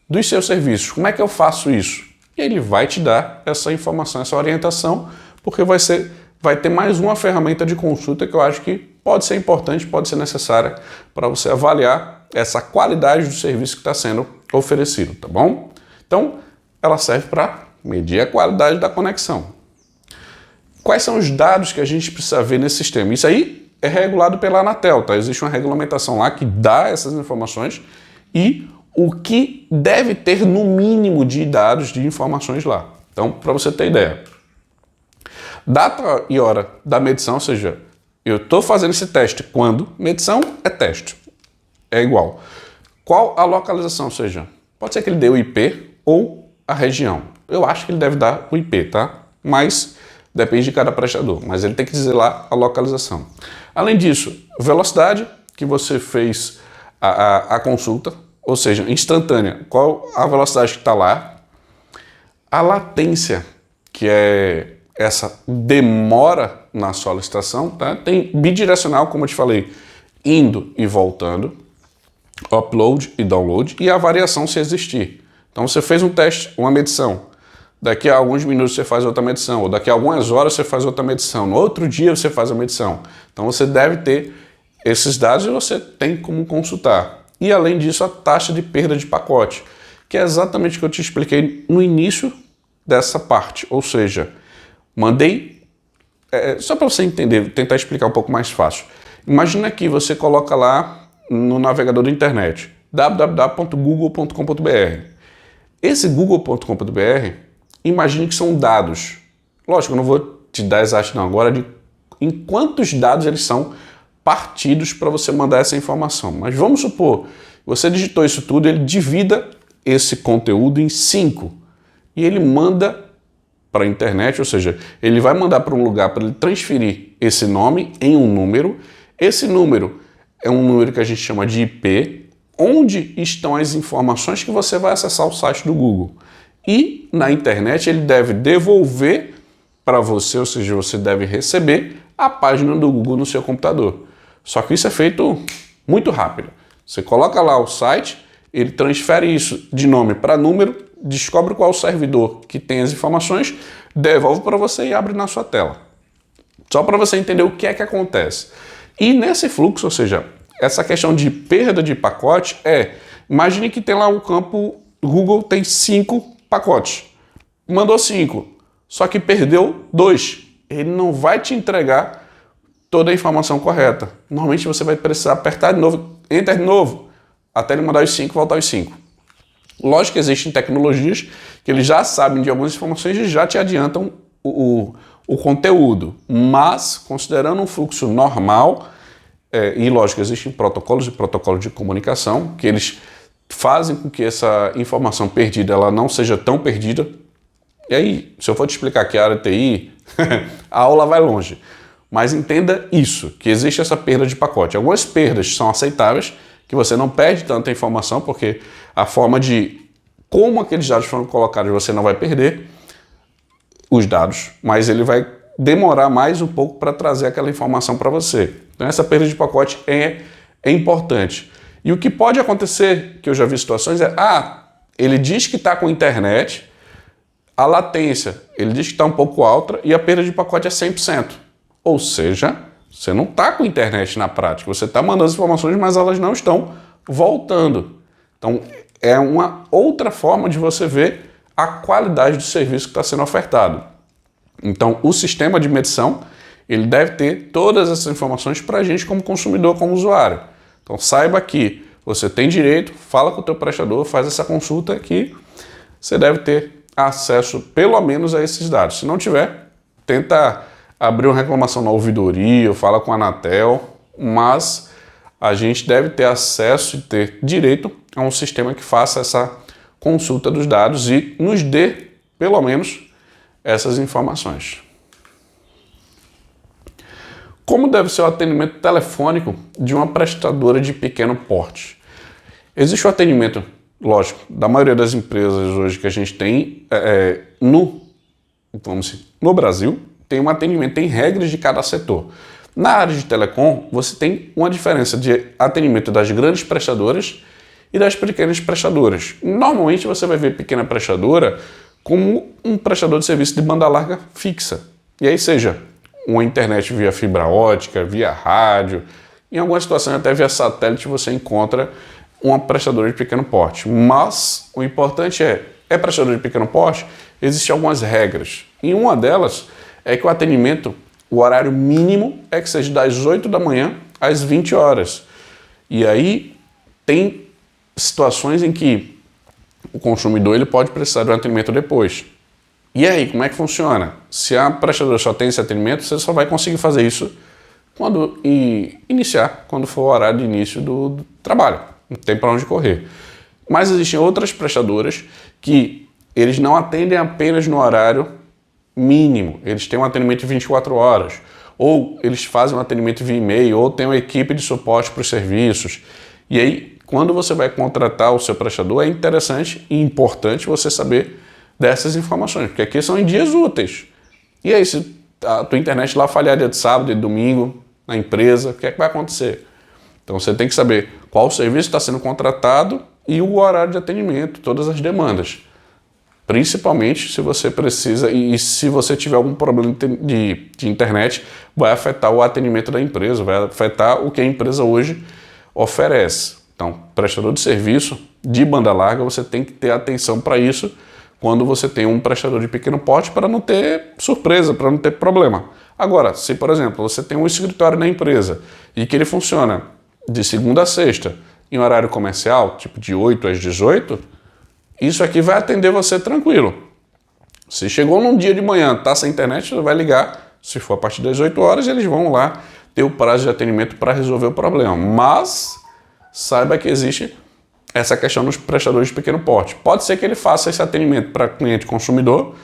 dos seus serviços? Como é que eu faço isso? E ele vai te dar essa informação, essa orientação, porque vai ter mais uma ferramenta de consulta que eu acho que pode ser importante, pode ser necessária para você avaliar essa qualidade do serviço que está sendo oferecido, tá bom? Então, ela serve para medir a qualidade da conexão. Quais são os dados que a gente precisa ver nesse sistema? Isso aí é regulado pela Anatel, tá? Existe uma regulamentação lá que dá essas informações e o que deve ter no mínimo de dados, de informações lá. Então, para você ter ideia, data e hora da medição, ou seja, eu estou fazendo esse teste quando? Medição é teste, é igual. Qual a localização, ou seja, pode ser que ele dê o IP ou a região. Eu acho que ele deve dar o IP, tá? Mas depende de cada prestador, mas ele tem que dizer lá a localização. Além disso, velocidade que você fez a consulta, ou seja, instantânea, qual a velocidade que está lá, a latência, que é essa demora na solicitação, tá? Tem bidirecional, como eu te falei, indo e voltando, upload e download, e a variação se existir. Então você fez um teste, uma medição, daqui a alguns minutos você faz outra medição, ou daqui a algumas horas você faz outra medição, no outro dia você faz a medição. Então você deve ter esses dados e você tem como consultar. E além disso, a taxa de perda de pacote, que é exatamente o que eu te expliquei no início dessa parte. Ou seja, mandei, só para você entender, tentar explicar um pouco mais fácil. Imagina que você coloca lá no navegador da internet, www.google.com.br. Esse google.com.br, imagine que são dados. Lógico, eu não vou te dar exato não, agora de em quantos dados eles são partidos para você mandar essa informação. Mas vamos supor, você digitou isso tudo, ele divida esse conteúdo em 5 e ele manda para a internet, ou seja, ele vai mandar para um lugar para ele transferir esse nome em um número. Esse número é um número que a gente chama de IP, onde estão as informações que você vai acessar o site do Google. E na internet ele deve devolver para você, ou seja, você deve receber a página do Google no seu computador. Só que isso é feito muito rápido. Você coloca lá o site, ele transfere isso de nome para número, descobre qual é o servidor que tem as informações, devolve para você e abre na sua tela. Só para você entender o que é que acontece. E nesse fluxo, ou seja, essa questão de perda de pacote imagine que tem lá um campo, Google tem 5 pacotes. Mandou 5, só que perdeu 2. Ele não vai te entregar toda a informação correta. Normalmente você vai precisar apertar de novo, enter de novo, até ele mandar os 5 e voltar os 5. Lógico que existem tecnologias que eles já sabem de algumas informações e já te adiantam o conteúdo, mas considerando um fluxo normal, e lógico, existem protocolos e protocolos de comunicação que eles fazem com que essa informação perdida ela não seja tão perdida. E aí, se eu for te explicar que a área de TI, a aula vai longe. Mas entenda isso, que existe essa perda de pacote. Algumas perdas são aceitáveis, que você não perde tanta informação, porque a forma de como aqueles dados foram colocados você não vai perder os dados, mas ele vai demorar mais um pouco para trazer aquela informação para você. Então essa perda de pacote é importante. E o que pode acontecer, que eu já vi situações, ele diz que está com internet, a latência, ele diz que está um pouco alta e a perda de pacote é 100%. Ou seja, você não está com internet na prática, você está mandando as informações, mas elas não estão voltando. Então, é uma outra forma de você ver a qualidade do serviço que está sendo ofertado. Então, o sistema de medição, ele deve ter todas essas informações para a gente como consumidor, como usuário. Então, saiba que você tem direito, fala com o teu prestador, faz essa consulta que você deve ter acesso pelo menos a esses dados. Se não tiver, tenta abrir uma reclamação na ouvidoria, fala com a Anatel, mas a gente deve ter acesso e ter direito a um sistema que faça essa consulta dos dados e nos dê, pelo menos, essas informações. Como deve ser o atendimento telefônico de uma prestadora de pequeno porte? Existe o atendimento, lógico, da maioria das empresas hoje que a gente tem no Brasil, tem um atendimento, tem regras de cada setor. Na área de telecom, você tem uma diferença de atendimento das grandes prestadoras e das pequenas prestadoras. Normalmente você vai ver pequena prestadora como um prestador de serviço de banda larga fixa. E aí seja uma internet via fibra ótica, via rádio, em algumas situações até via satélite você encontra uma prestadora de pequeno porte. Mas o importante é prestador de pequeno porte, existem algumas regras. E uma delas é que o atendimento, o horário mínimo é que seja das 8 da manhã às 20 horas. E aí tem situações em que o consumidor ele pode precisar de um atendimento depois. E aí, como é que funciona? Se a prestadora só tem esse atendimento, você só vai conseguir fazer isso quando for o horário de início do trabalho. Não tem para onde correr. Mas existem outras prestadoras que eles não atendem apenas no horário mínimo. Eles têm um atendimento de 24 horas. Ou eles fazem um atendimento via e-mail, ou tem uma equipe de suporte para os serviços. E aí, quando você vai contratar o seu prestador, é interessante e importante você saber dessas informações, porque aqui são em dias úteis. E aí, se a tua internet lá falhar dia de sábado e domingo na empresa, o que é que vai acontecer? Então você tem que saber qual serviço está sendo contratado e o horário de atendimento, todas as demandas. Principalmente se você precisa e se você tiver algum problema de internet, vai afetar o atendimento da empresa, vai afetar o que a empresa hoje oferece. Então, prestador de serviço de banda larga, você tem que ter atenção para isso quando você tem um prestador de pequeno porte, para não ter surpresa, para não ter problema. Agora, se por exemplo você tem um escritório na empresa e que ele funciona de segunda a sexta em horário comercial, tipo de 8 às 18, isso aqui vai atender você tranquilo. Se chegou num dia de manhã, tá sem internet, você vai ligar. Se for a partir das 8 horas, eles vão lá ter o prazo de atendimento para resolver o problema. Mas saiba que existe essa questão dos prestadores de pequeno porte. Pode ser que ele faça esse atendimento para cliente consumidor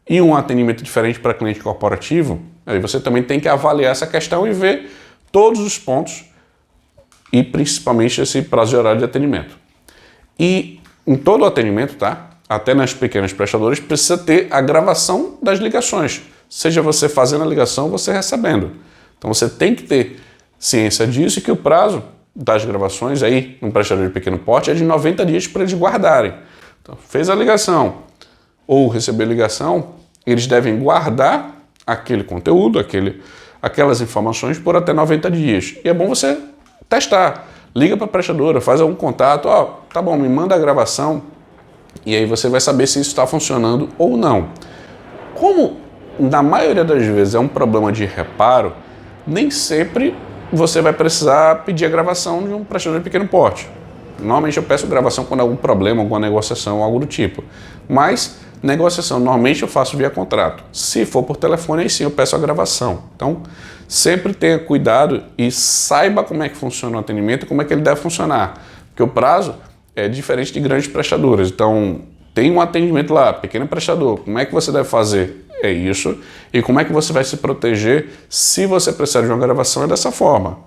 e um atendimento diferente para cliente corporativo. Aí você também tem que avaliar essa questão e ver todos os pontos e principalmente esse prazo de horário de atendimento. E em todo o atendimento, tá? Até nas pequenas prestadoras, precisa ter a gravação das ligações. Seja você fazendo a ligação, você recebendo. Então você tem que ter ciência disso e que o prazo das gravações aí, no prestador de pequeno porte, é de 90 dias para eles guardarem. Então, fez a ligação ou receber a ligação, eles devem guardar aquele conteúdo, aquelas informações por até 90 dias. E é bom você testar. Liga para a prestadora, faz algum contato, tá bom, me manda a gravação e aí você vai saber se isso está funcionando ou não. Como na maioria das vezes é um problema de reparo, nem sempre você vai precisar pedir a gravação de um prestador de pequeno porte. Normalmente eu peço gravação quando há algum problema, alguma negociação, algo do tipo. Mas negociação, normalmente eu faço via contrato. Se for por telefone, aí sim eu peço a gravação. Então, sempre tenha cuidado e saiba como é que funciona o atendimento e como é que ele deve funcionar. Porque o prazo é diferente de grandes prestadoras. Então, tem um atendimento lá, pequeno prestador, como é que você deve fazer? É isso. E como é que você vai se proteger se você precisar de uma gravação é dessa forma.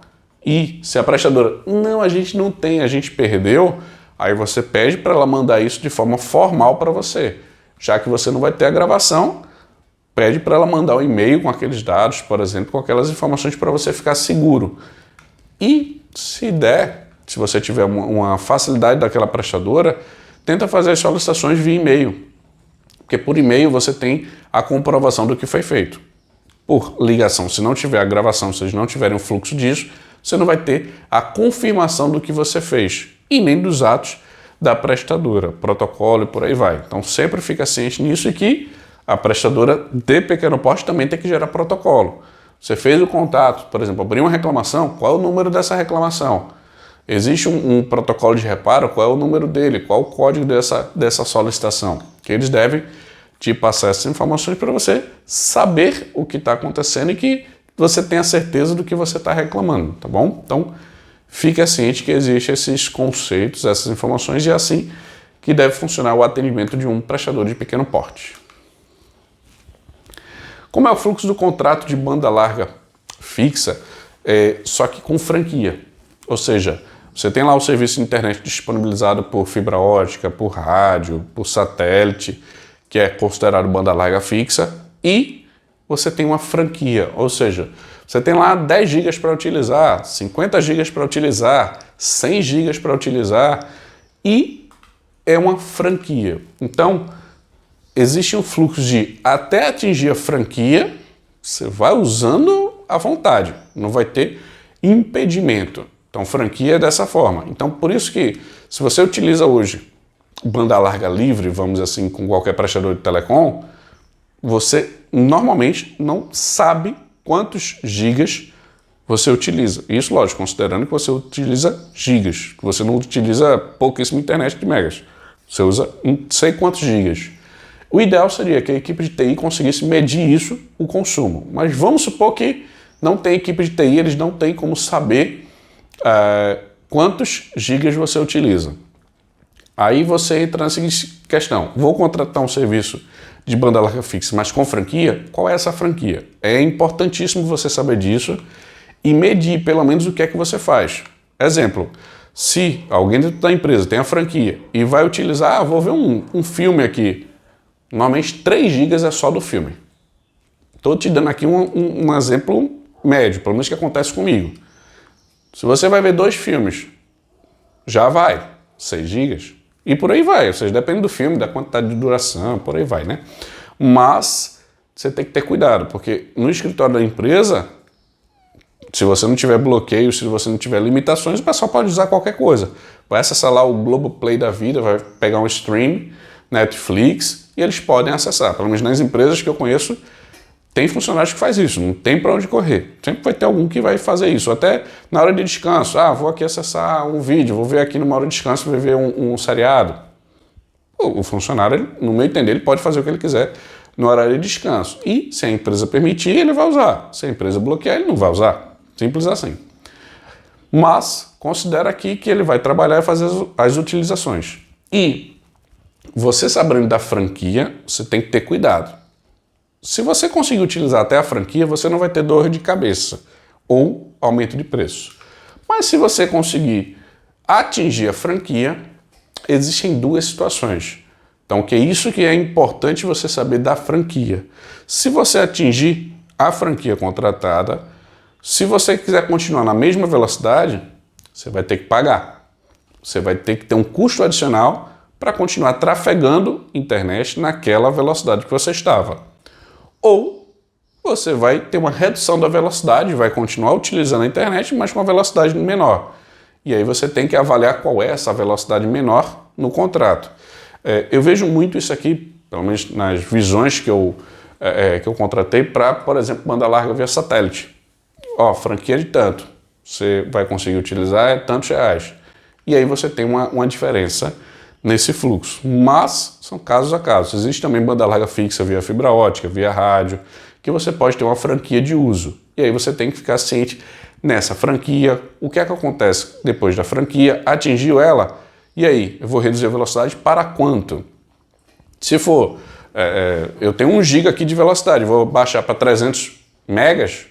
E se a prestadora, não, a gente não tem, a gente perdeu, aí você pede para ela mandar isso de forma formal para você. Já que você não vai ter a gravação, pede para ela mandar um e-mail com aqueles dados, por exemplo, com aquelas informações para você ficar seguro. E se der, se você tiver uma facilidade daquela prestadora, tenta fazer as solicitações via e-mail. Porque por e-mail você tem a comprovação do que foi feito. Por ligação, se não tiver a gravação, se eles não tiverem o fluxo disso, você não vai ter a confirmação do que você fez e nem dos atos da prestadora, protocolo e por aí vai. Então sempre fica ciente nisso e que a prestadora de pequeno porte também tem que gerar protocolo. Você fez o contato, por exemplo, abriu uma reclamação, qual é o número dessa reclamação? Existe um protocolo de reparo, qual é o número dele, qual é o código dessa solicitação? Que eles devem te passar essas informações para você saber o que está acontecendo e que você tenha certeza do que você está reclamando, tá bom? Então, fique ciente que existem esses conceitos, essas informações e é assim que deve funcionar o atendimento de um prestador de pequeno porte. Como é o fluxo do contrato de banda larga fixa, só que com franquia? Ou seja, você tem lá o serviço de internet disponibilizado por fibra ótica, por rádio, por satélite, que é considerado banda larga fixa, e você tem uma franquia, ou seja, você tem lá 10 GB para utilizar, 50 GB para utilizar, 100 GB para utilizar, e é uma franquia. Então, existe um fluxo de até atingir a franquia, você vai usando à vontade, não vai ter impedimento. Então, franquia é dessa forma. Então, por isso que, se você utiliza hoje banda larga livre, vamos dizer assim, com qualquer prestador de telecom, você normalmente não sabe quantos gigas você utiliza. Isso, lógico, considerando que você utiliza gigas, que você não utiliza pouquíssima internet de megas. Você usa não sei quantos gigas. O ideal seria que a equipe de TI conseguisse medir isso, o consumo. Mas vamos supor que não tem equipe de TI, eles não têm como saber quantos gigas você utiliza. Aí você entra na seguinte questão: vou contratar um serviço de banda larga fixa, mas com franquia? Qual é essa franquia? É importantíssimo você saber disso e medir pelo menos o que é que você faz. Exemplo, Se alguém dentro da empresa tem a franquia e vai utilizar, vou ver um filme aqui, normalmente 3 GB é só do filme. Estou te dando aqui um exemplo médio, pelo menos que acontece comigo. Se você vai ver 2 filmes, já vai, 6 GB. E por aí vai, ou seja, depende do filme, da quantidade de duração, por aí vai, né? Mas você tem que ter cuidado, porque no escritório da empresa, se você não tiver bloqueio, se você não tiver limitações, o pessoal pode usar qualquer coisa. Vai acessar lá o Globoplay da vida, vai pegar um stream, Netflix, e eles podem acessar. Pelo menos nas empresas que eu conheço, tem funcionários que faz isso, não tem para onde correr. Sempre vai ter algum que vai fazer isso. Até na hora de descanso, vou aqui acessar um vídeo, vou ver aqui numa hora de descanso, vou ver um seriado. O funcionário, no meu entender, ele pode fazer o que ele quiser no horário de descanso. E se a empresa permitir, ele vai usar. Se a empresa bloquear, ele não vai usar. Simples assim. Mas considera aqui que ele vai trabalhar e fazer as utilizações. E você sabendo da franquia, você tem que ter cuidado. Se você conseguir utilizar até a franquia, você não vai ter dor de cabeça ou aumento de preço. Mas se você conseguir atingir a franquia, existem 2 situações. Então, que é isso que é importante você saber da franquia. Se você atingir a franquia contratada, se você quiser continuar na mesma velocidade, você vai ter que pagar. Você vai ter que ter um custo adicional para continuar trafegando internet naquela velocidade que você estava. Ou você vai ter uma redução da velocidade, vai continuar utilizando a internet, mas com uma velocidade menor. E aí você tem que avaliar qual é essa velocidade menor no contrato. Eu vejo muito isso aqui, pelo menos nas visões que eu contratei para, por exemplo, banda larga via satélite. Franquia de tanto, você vai conseguir utilizar tantos reais. E aí você tem uma diferença nesse fluxo. Mas são casos a casos. Existe também banda larga fixa via fibra ótica, via rádio, que você pode ter uma franquia de uso. E aí você tem que ficar ciente nessa franquia. O que é que acontece depois da franquia? Atingiu ela? E aí? Eu vou reduzir a velocidade para quanto? Se for, eu tenho 1 GB aqui de velocidade, vou baixar para 300 megas,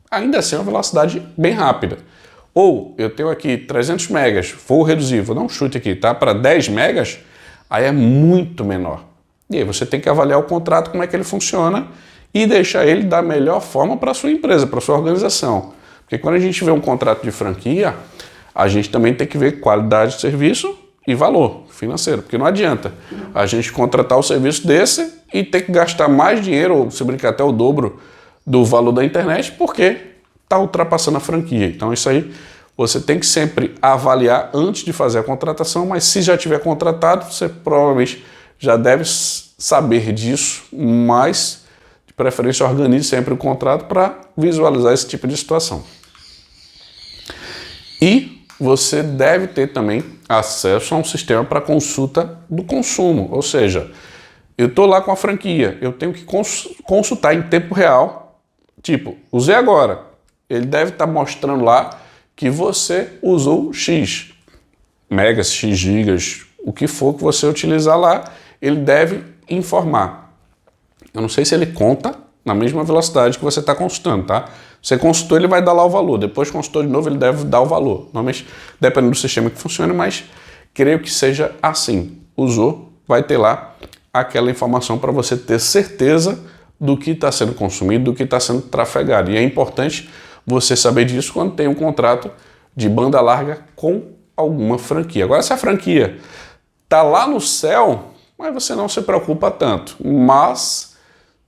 ainda assim é uma velocidade bem rápida. Ou eu tenho aqui 300 megas, vou reduzir, vou dar um chute aqui, tá? Para 10 megas, aí é muito menor. E aí você tem que avaliar o contrato, como é que ele funciona e deixar ele da melhor forma para a sua empresa, para a sua organização. Porque quando a gente vê um contrato de franquia, a gente também tem que ver qualidade de serviço e valor financeiro. Porque não adianta a gente contratar o serviço desse e ter que gastar mais dinheiro, ou se brincar até o dobro do valor da internet, porque está ultrapassando a franquia. Então isso aí você tem que sempre avaliar antes de fazer a contratação, mas se já tiver contratado, você provavelmente já deve saber disso, mas de preferência organize sempre o contrato para visualizar esse tipo de situação. E você deve ter também acesso a um sistema para consulta do consumo, ou seja, eu estou lá com a franquia, eu tenho que consultar em tempo real, tipo, usei agora, ele deve estar mostrando lá que você usou X megas, X gigas, o que for que você utilizar lá, ele deve informar. Eu não sei se ele conta na mesma velocidade que você está consultando, tá? Você consultou, ele vai dar lá o valor. Depois consultou de novo, ele deve dar o valor. Normalmente, dependendo do sistema que funcione, mas creio que seja assim. Usou, vai ter lá aquela informação para você ter certeza do que está sendo consumido, do que está sendo trafegado. E é importante você saber disso quando tem um contrato de banda larga com alguma franquia. Agora, se a franquia está lá no céu, mas você não se preocupa tanto. Mas,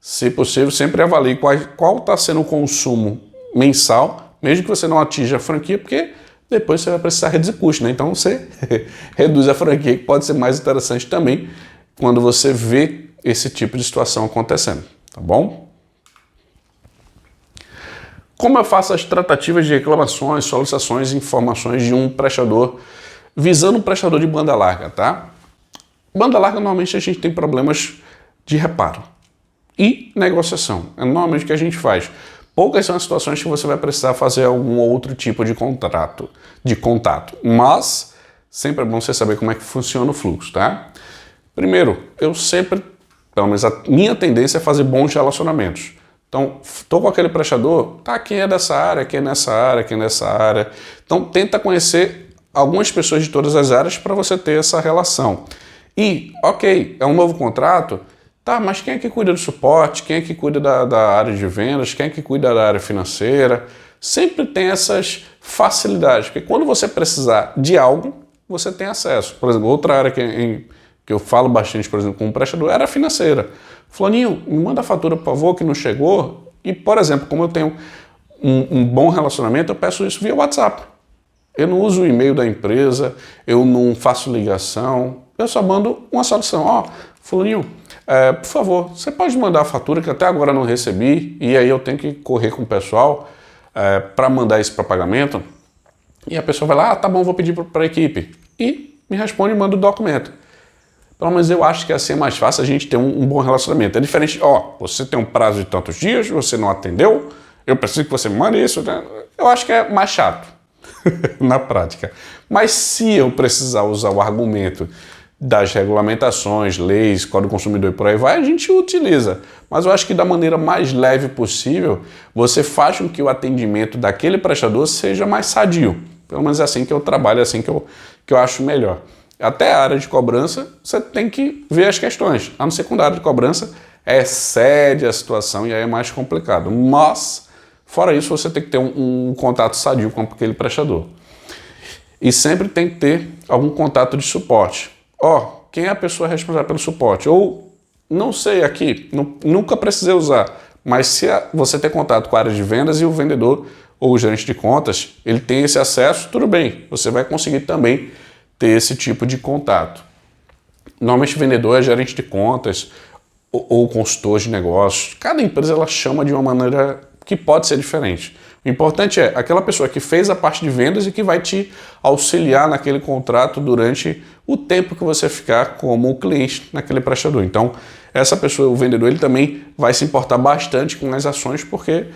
se possível, sempre avalie qual está sendo o consumo mensal, mesmo que você não atinja a franquia, porque depois você vai precisar reduzir custo, né? Então você reduz a franquia, que pode ser mais interessante também quando você vê esse tipo de situação acontecendo, tá bom? Como eu faço as tratativas de reclamações, solicitações e informações de um prestador, visando um prestador de banda larga, tá? Banda larga, normalmente a gente tem problemas de reparo e negociação. É normalmente o que a gente faz. Poucas são as situações que você vai precisar fazer algum outro tipo de contato, mas sempre é bom você saber como é que funciona o fluxo, tá? Primeiro, eu sempre, pelo menos a minha tendência é fazer bons relacionamentos. Então, estou com aquele prestador, tá, quem é dessa área, quem é nessa área, quem é nessa área. Então, tenta conhecer algumas pessoas de todas as áreas para você ter essa relação. E, ok, é um novo contrato, tá, mas quem é que cuida do suporte? Quem é que cuida da área de vendas? Quem é que cuida da área financeira? Sempre tem essas facilidades, porque quando você precisar de algo, você tem acesso. Por exemplo, outra área que eu falo bastante, por exemplo, com um prestador, era a financeira. Fulaninho, me manda a fatura, por favor, que não chegou. E, por exemplo, como eu tenho um bom relacionamento, eu peço isso via WhatsApp. Eu não uso o e-mail da empresa, eu não faço ligação, eu só mando uma solução. Ó, fulaninho, por favor, você pode mandar a fatura que até agora não recebi e aí eu tenho que correr com o pessoal para mandar isso para pagamento. E a pessoa vai lá, tá bom, vou pedir para a equipe. E me responde e manda o documento. Pelo menos eu acho que assim é mais fácil a gente ter um bom relacionamento. É diferente, você tem um prazo de tantos dias, você não atendeu, eu preciso que você me mande isso. Né? Eu acho que é mais chato na prática. Mas se eu precisar usar o argumento das regulamentações, leis, Código do Consumidor e por aí vai, a gente utiliza. Mas eu acho que da maneira mais leve possível, você faz com que o atendimento daquele prestador seja mais sadio. Pelo menos é assim que eu trabalho, é assim que eu acho melhor. Até a área de cobrança, você tem que ver as questões. A não ser quando a área de cobrança é séria a situação e aí é mais complicado. Mas, fora isso, você tem que ter um contato sadio com aquele prestador. E sempre tem que ter algum contato de suporte. Quem é a pessoa responsável pelo suporte? Ou, não sei aqui, nunca precisei usar, mas se você ter contato com a área de vendas e o vendedor ou o gerente de contas, ele tem esse acesso, tudo bem, você vai conseguir também ter esse tipo de contato. Normalmente o vendedor é gerente de contas ou consultor de negócios. Cada empresa ela chama de uma maneira que pode ser diferente. O importante é aquela pessoa que fez a parte de vendas e que vai te auxiliar naquele contrato durante o tempo que você ficar como cliente naquele prestador. Então, essa pessoa, o vendedor, ele também vai se importar bastante com as ações, porque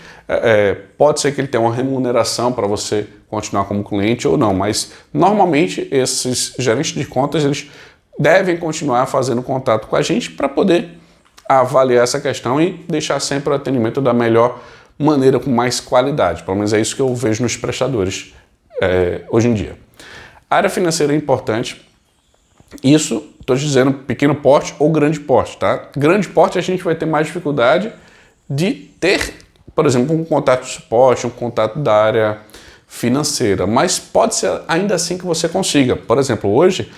pode ser que ele tenha uma remuneração para você continuar como cliente ou não, mas normalmente esses gerentes de contas, eles devem continuar fazendo contato com a gente para poder avaliar essa questão e deixar sempre o atendimento da melhor maneira, com mais qualidade. Pelo menos é isso que eu vejo nos prestadores hoje em dia. A área financeira é importante. Isso, estou dizendo pequeno porte ou grande porte, tá? Grande porte a gente vai ter mais dificuldade de ter, por exemplo, um contato de suporte, um contato da área financeira, mas pode ser ainda assim que você consiga. Por exemplo, hoje,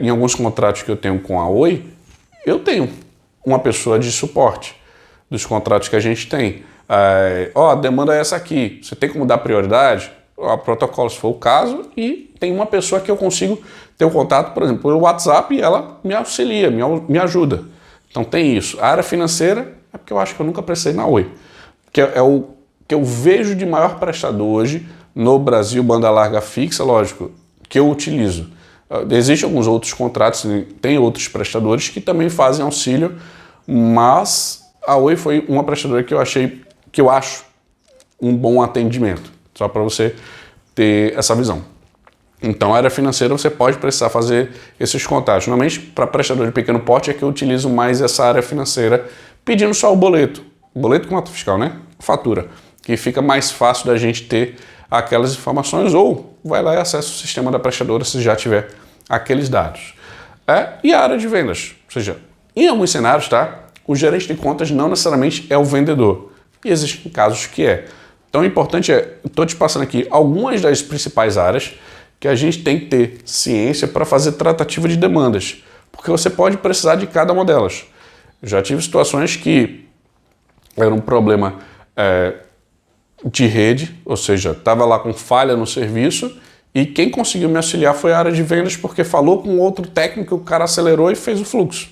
em alguns contratos que eu tenho com a Oi, eu tenho uma pessoa de suporte dos contratos que a gente tem. A demanda é essa aqui, você tem como dar prioridade? A protocolo, se for o caso, e tem uma pessoa que eu consigo ter um contato, por exemplo, pelo WhatsApp, e ela me auxilia, me ajuda. Então tem isso. A área financeira é porque eu acho que eu nunca precisei na Oi, que é o que eu vejo de maior prestador hoje no Brasil, banda larga fixa, lógico, que eu utilizo. Existem alguns outros contratos, tem outros prestadores que também fazem auxílio, mas a Oi foi uma prestadora que eu acho um bom atendimento, só para você ter essa visão. Então, a área financeira você pode precisar fazer esses contatos. Normalmente, para prestador de pequeno porte é que eu utilizo mais essa área financeira, pedindo só o boleto com nota fiscal, né? Fatura, que fica mais fácil da gente ter aquelas informações, ou vai lá e acessa o sistema da prestadora se já tiver aqueles dados. E a área de vendas, ou seja, em alguns cenários, tá? O gerente de contas não necessariamente é o vendedor, e existem casos que é. Então o importante estou te passando aqui algumas das principais áreas que a gente tem que ter ciência para fazer tratativa de demandas, porque você pode precisar de cada uma delas. Eu já tive situações que era um problema de rede, ou seja, estava lá com falha no serviço e quem conseguiu me auxiliar foi a área de vendas, porque falou com outro técnico, o cara acelerou e fez o fluxo.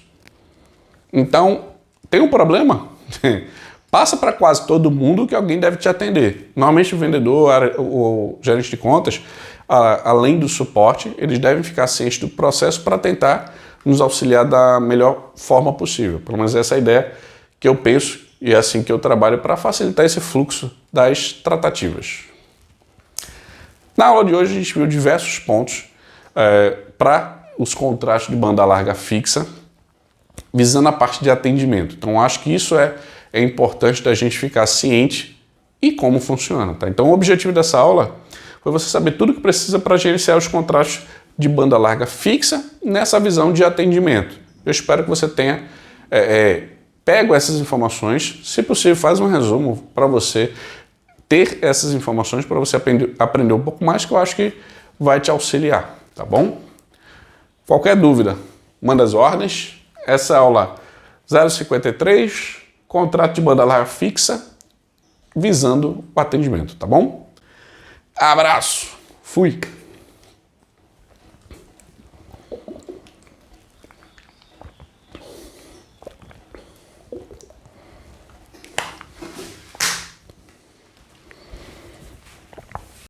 Então, tem um problema? Passa para quase todo mundo que alguém deve te atender. Normalmente o vendedor, o gerente de contas, além do suporte, eles devem ficar cientes do processo para tentar nos auxiliar da melhor forma possível. Pelo menos essa é a ideia que eu penso e é assim que eu trabalho para facilitar esse fluxo das tratativas. Na aula de hoje a gente viu diversos pontos para os contratos de banda larga fixa, visando a parte de atendimento. Então acho que isso é importante da gente ficar ciente e como funciona. Tá? Então o objetivo dessa aula foi você saber tudo o que precisa para gerenciar os contratos de banda larga fixa nessa visão de atendimento. Eu espero que você tenha pego essas informações, se possível faz um resumo para você ter essas informações, para você aprender um pouco mais, que eu acho que vai te auxiliar, tá bom? Qualquer dúvida, manda as ordens. Essa aula 053, contrato de banda larga fixa, visando o atendimento, tá bom? Abraço, fui!